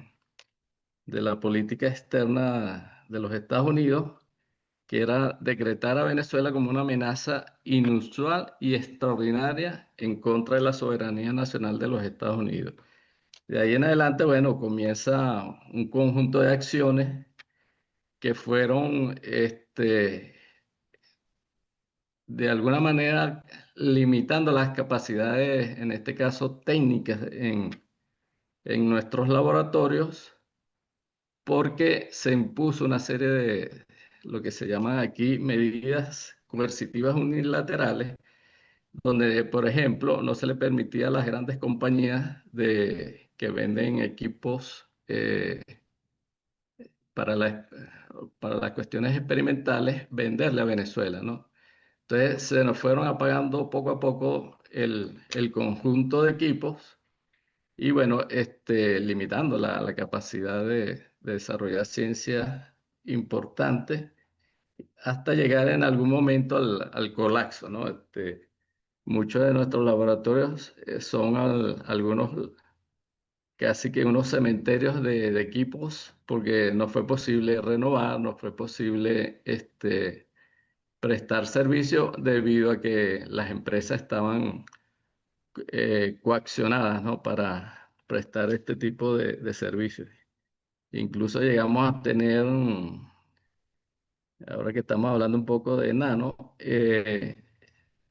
la política externa de los Estados Unidos, que era decretar a Venezuela como una amenaza inusual y extraordinaria en contra de la soberanía nacional de los Estados Unidos. De ahí en adelante, bueno, comienza un conjunto de acciones que fueron, de alguna manera, limitando las capacidades, en este caso técnicas, en nuestros laboratorios, porque se impuso una serie de lo que se llaman aquí medidas coercitivas unilaterales, donde, por ejemplo, no se le permitía a las grandes compañías que venden equipos para para las cuestiones experimentales venderle a Venezuela, ¿no? Entonces se nos fueron apagando poco a poco el conjunto de equipos y bueno, limitando la capacidad de desarrollar ciencias importantes hasta llegar en algún momento al colapso, ¿no? Muchos de nuestros laboratorios son algunos casi que unos cementerios de equipos porque no fue posible renovar, no fue posible prestar servicio debido a que las empresas estaban coaccionadas, ¿no? Para prestar este tipo de servicios. Incluso llegamos a tener, ahora que estamos hablando un poco de nano,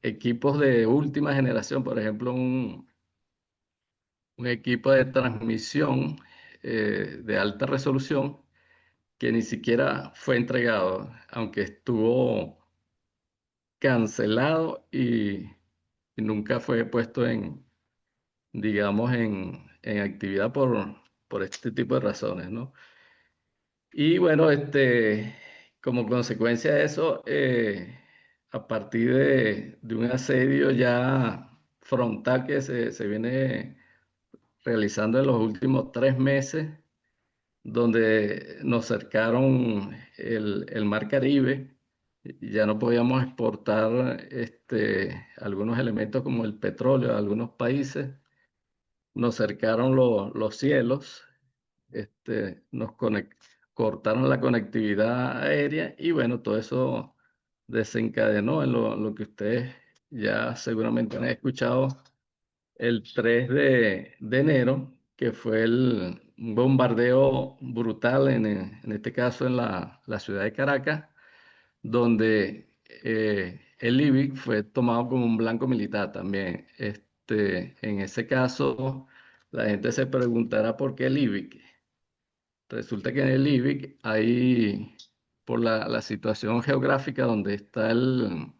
equipos de última generación, por ejemplo, un equipo de transmisión de alta resolución que ni siquiera fue entregado, aunque estuvo cancelado y nunca fue puesto digamos, en actividad por este tipo de razones, ¿no? Y bueno, como consecuencia de eso, a partir de un asedio ya frontal que se viene realizando en los últimos 3 meses, donde nos cercaron el Mar Caribe, ya no podíamos exportar algunos elementos como el petróleo a algunos países, nos cercaron los cielos, cortaron la conectividad aérea y bueno, todo eso desencadenó en lo que ustedes ya seguramente han escuchado el 3 de enero, que fue un bombardeo brutal, en este caso en la ciudad de Caracas, donde el IBIC fue tomado como un blanco militar también. En ese caso, la gente se preguntará por qué el IBIC. Resulta que en el IBIC hay, por la situación geográfica donde está el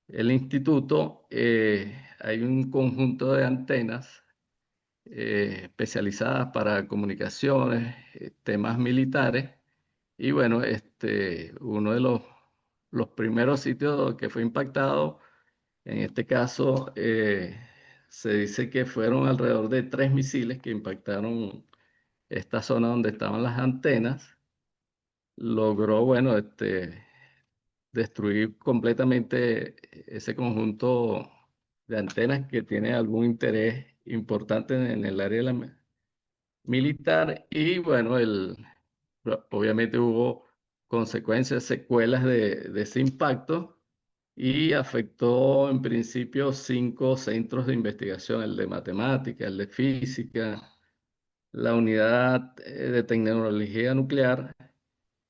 instituto, hay un conjunto de antenas especializadas para comunicaciones, temas militares. Y bueno, uno de los primeros sitios que fue impactado, en este caso, se dice que fueron alrededor de 3 misiles que impactaron esta zona donde estaban las antenas. Logró, bueno, destruir completamente ese conjunto de antenas que tiene algún interés importante en el área de militar y bueno, obviamente hubo consecuencias, secuelas de ese impacto y afectó en principio 5 centros de investigación, el de matemática, el de física, la unidad de tecnología nuclear.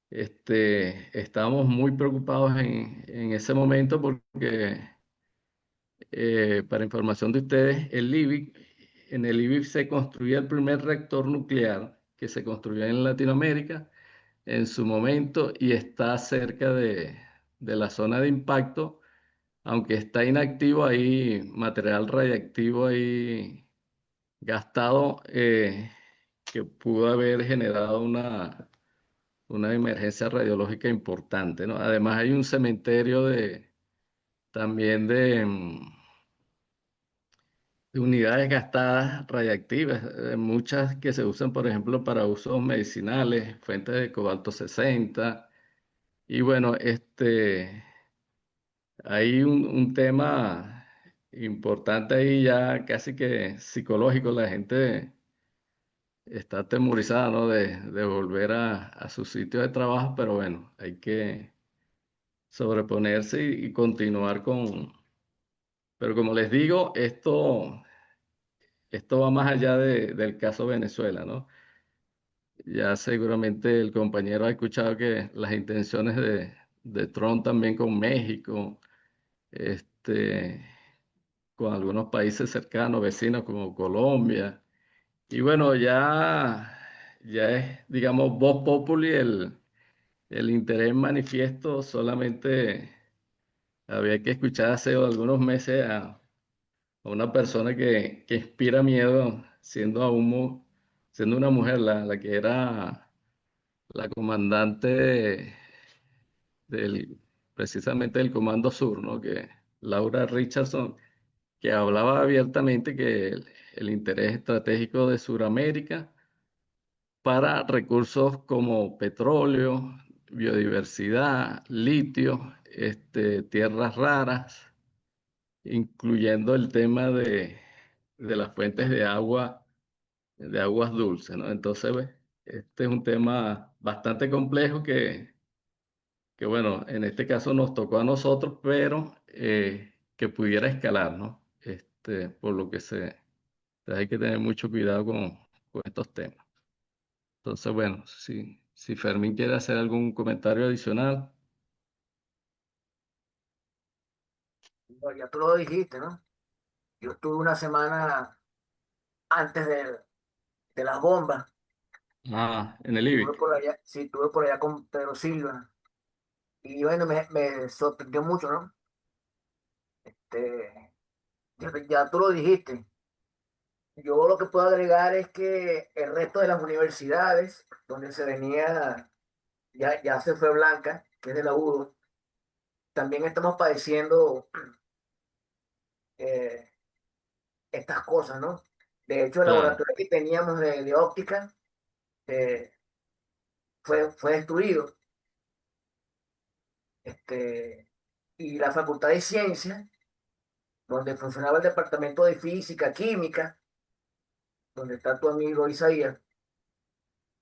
Estábamos muy preocupados en ese momento porque, para información de ustedes, en el IBIC se construía el primer reactor nuclear que se construyó en Latinoamérica en su momento y está cerca de la zona de impacto, aunque está inactivo, hay material radiactivo ahí gastado que pudo haber generado una emergencia radiológica importante, ¿no? Además hay un cementerio también de unidades gastadas radiactivas, muchas que se usan, por ejemplo, para usos medicinales, fuentes de cobalto 60. Y bueno, hay un tema importante ahí ya casi que psicológico. La gente está atemorizada, ¿no? De volver a su sitio de trabajo, pero bueno, hay que sobreponerse y continuar con. Pero como les digo, esto esto va más allá del caso Venezuela, ¿no? Ya seguramente el compañero ha escuchado que las intenciones de Trump también con México, este, con algunos países cercanos, vecinos como Colombia. Y bueno, ya es, digamos, vox populi el interés manifiesto. Solamente había que escuchar hace algunos meses a una persona que inspira miedo, siendo una mujer, la que era la comandante del, precisamente del Comando Sur, ¿no? Que Laura Richardson, que hablaba abiertamente que el interés estratégico de Sudamérica para recursos como petróleo, biodiversidad, litio, tierras raras, incluyendo el tema de las fuentes de aguas dulces, ¿no? Entonces, pues, este es un tema bastante complejo que bueno, en este caso nos tocó a nosotros, pero que pudiera escalar, ¿no? Por lo que hay que tener mucho cuidado con estos temas. Entonces, bueno, si Fermín quiere hacer algún comentario adicional. No, ya tú lo dijiste, ¿no? Yo estuve una semana antes de las bombas. En el Estuve IBIC. por allá, sí, estuve por allá con Pedro Silva. Y bueno, me sorprendió mucho, ¿no? Ya tú lo dijiste. Yo lo que puedo agregar es que el resto de las universidades, donde se venía, ya se fue Blanca, que es de la UDO, también estamos padeciendo eh, estas cosas, ¿no? De hecho, el Claro, laboratorio que teníamos de óptica eh, fue destruido. Este, y la Facultad de Ciencias, donde funcionaba el departamento de física, química, donde está tu amigo Isaías,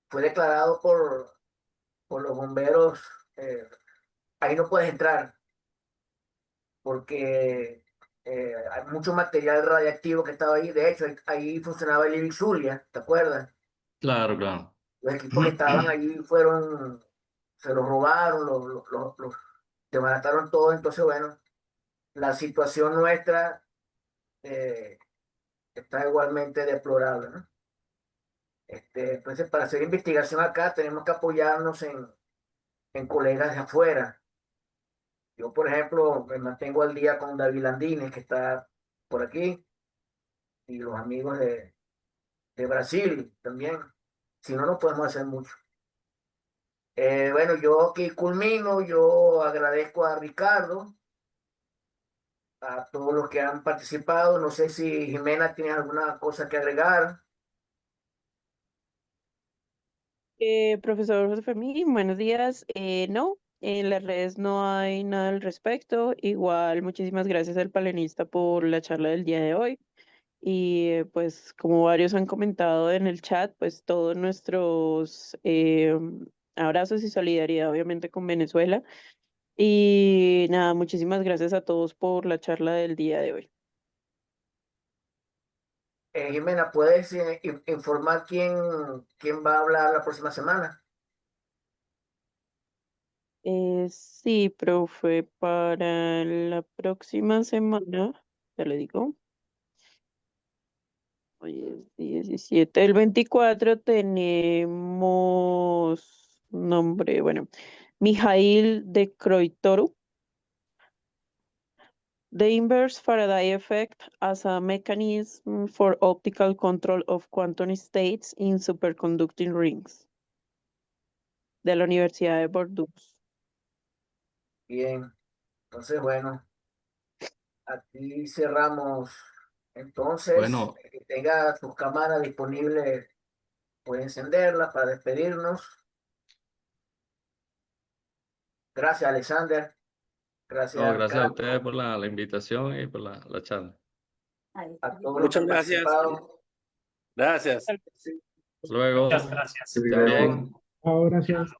fue declarado por los bomberos, eh, ahí no puedes entrar porque hay mucho material radiactivo que estaba ahí. De hecho, ahí funcionaba el IBIC Zulia, ¿te acuerdas? claro, claro. Los equipos que estaban allí se los robaron, los desbarataron todo. Entonces, bueno, la situación nuestra eh, está igualmente deplorable, ¿no? Entonces, para hacer investigación acá tenemos que apoyarnos en colegas de afuera. Yo, por ejemplo, me mantengo al día con David Landines, que está por aquí, y los amigos de Brasil también. Si no, no podemos hacer mucho. Bueno, yo aquí culmino, yo agradezco a Ricardo, a todos los que han participado. No sé si Jimena tiene alguna cosa que agregar. Profesor José Fermín, buenos días. No, en las redes no hay nada al respecto. Igual, muchísimas gracias al palenista por la charla del día de hoy. Y pues como varios han comentado en el chat, pues todos nuestros abrazos y solidaridad obviamente con Venezuela. Y nada, muchísimas gracias a todos por la charla del día de hoy. Jimena, ¿puedes informar quién va a hablar la próxima semana? Sí, profe, para la próxima semana, ya le digo. Hoy es 17. El 24 tenemos nombre, bueno, Mijail de Kroitoru. The inverse Faraday effect as a mechanism for optical control of quantum states in superconducting rings. De la Universidad de Bordeaux. Bien, entonces, bueno, aquí cerramos. Entonces, Bueno, el que tenga sus cámaras disponibles puede encenderla para despedirnos. Gracias, Alexander. no, Gracias, gracias a ustedes Ricardo. por la invitación y por la charla. A todos los que Muchas han gracias. participado. Gracias. Hasta luego, Muchas que gracias. estén bien. Chao, gracias.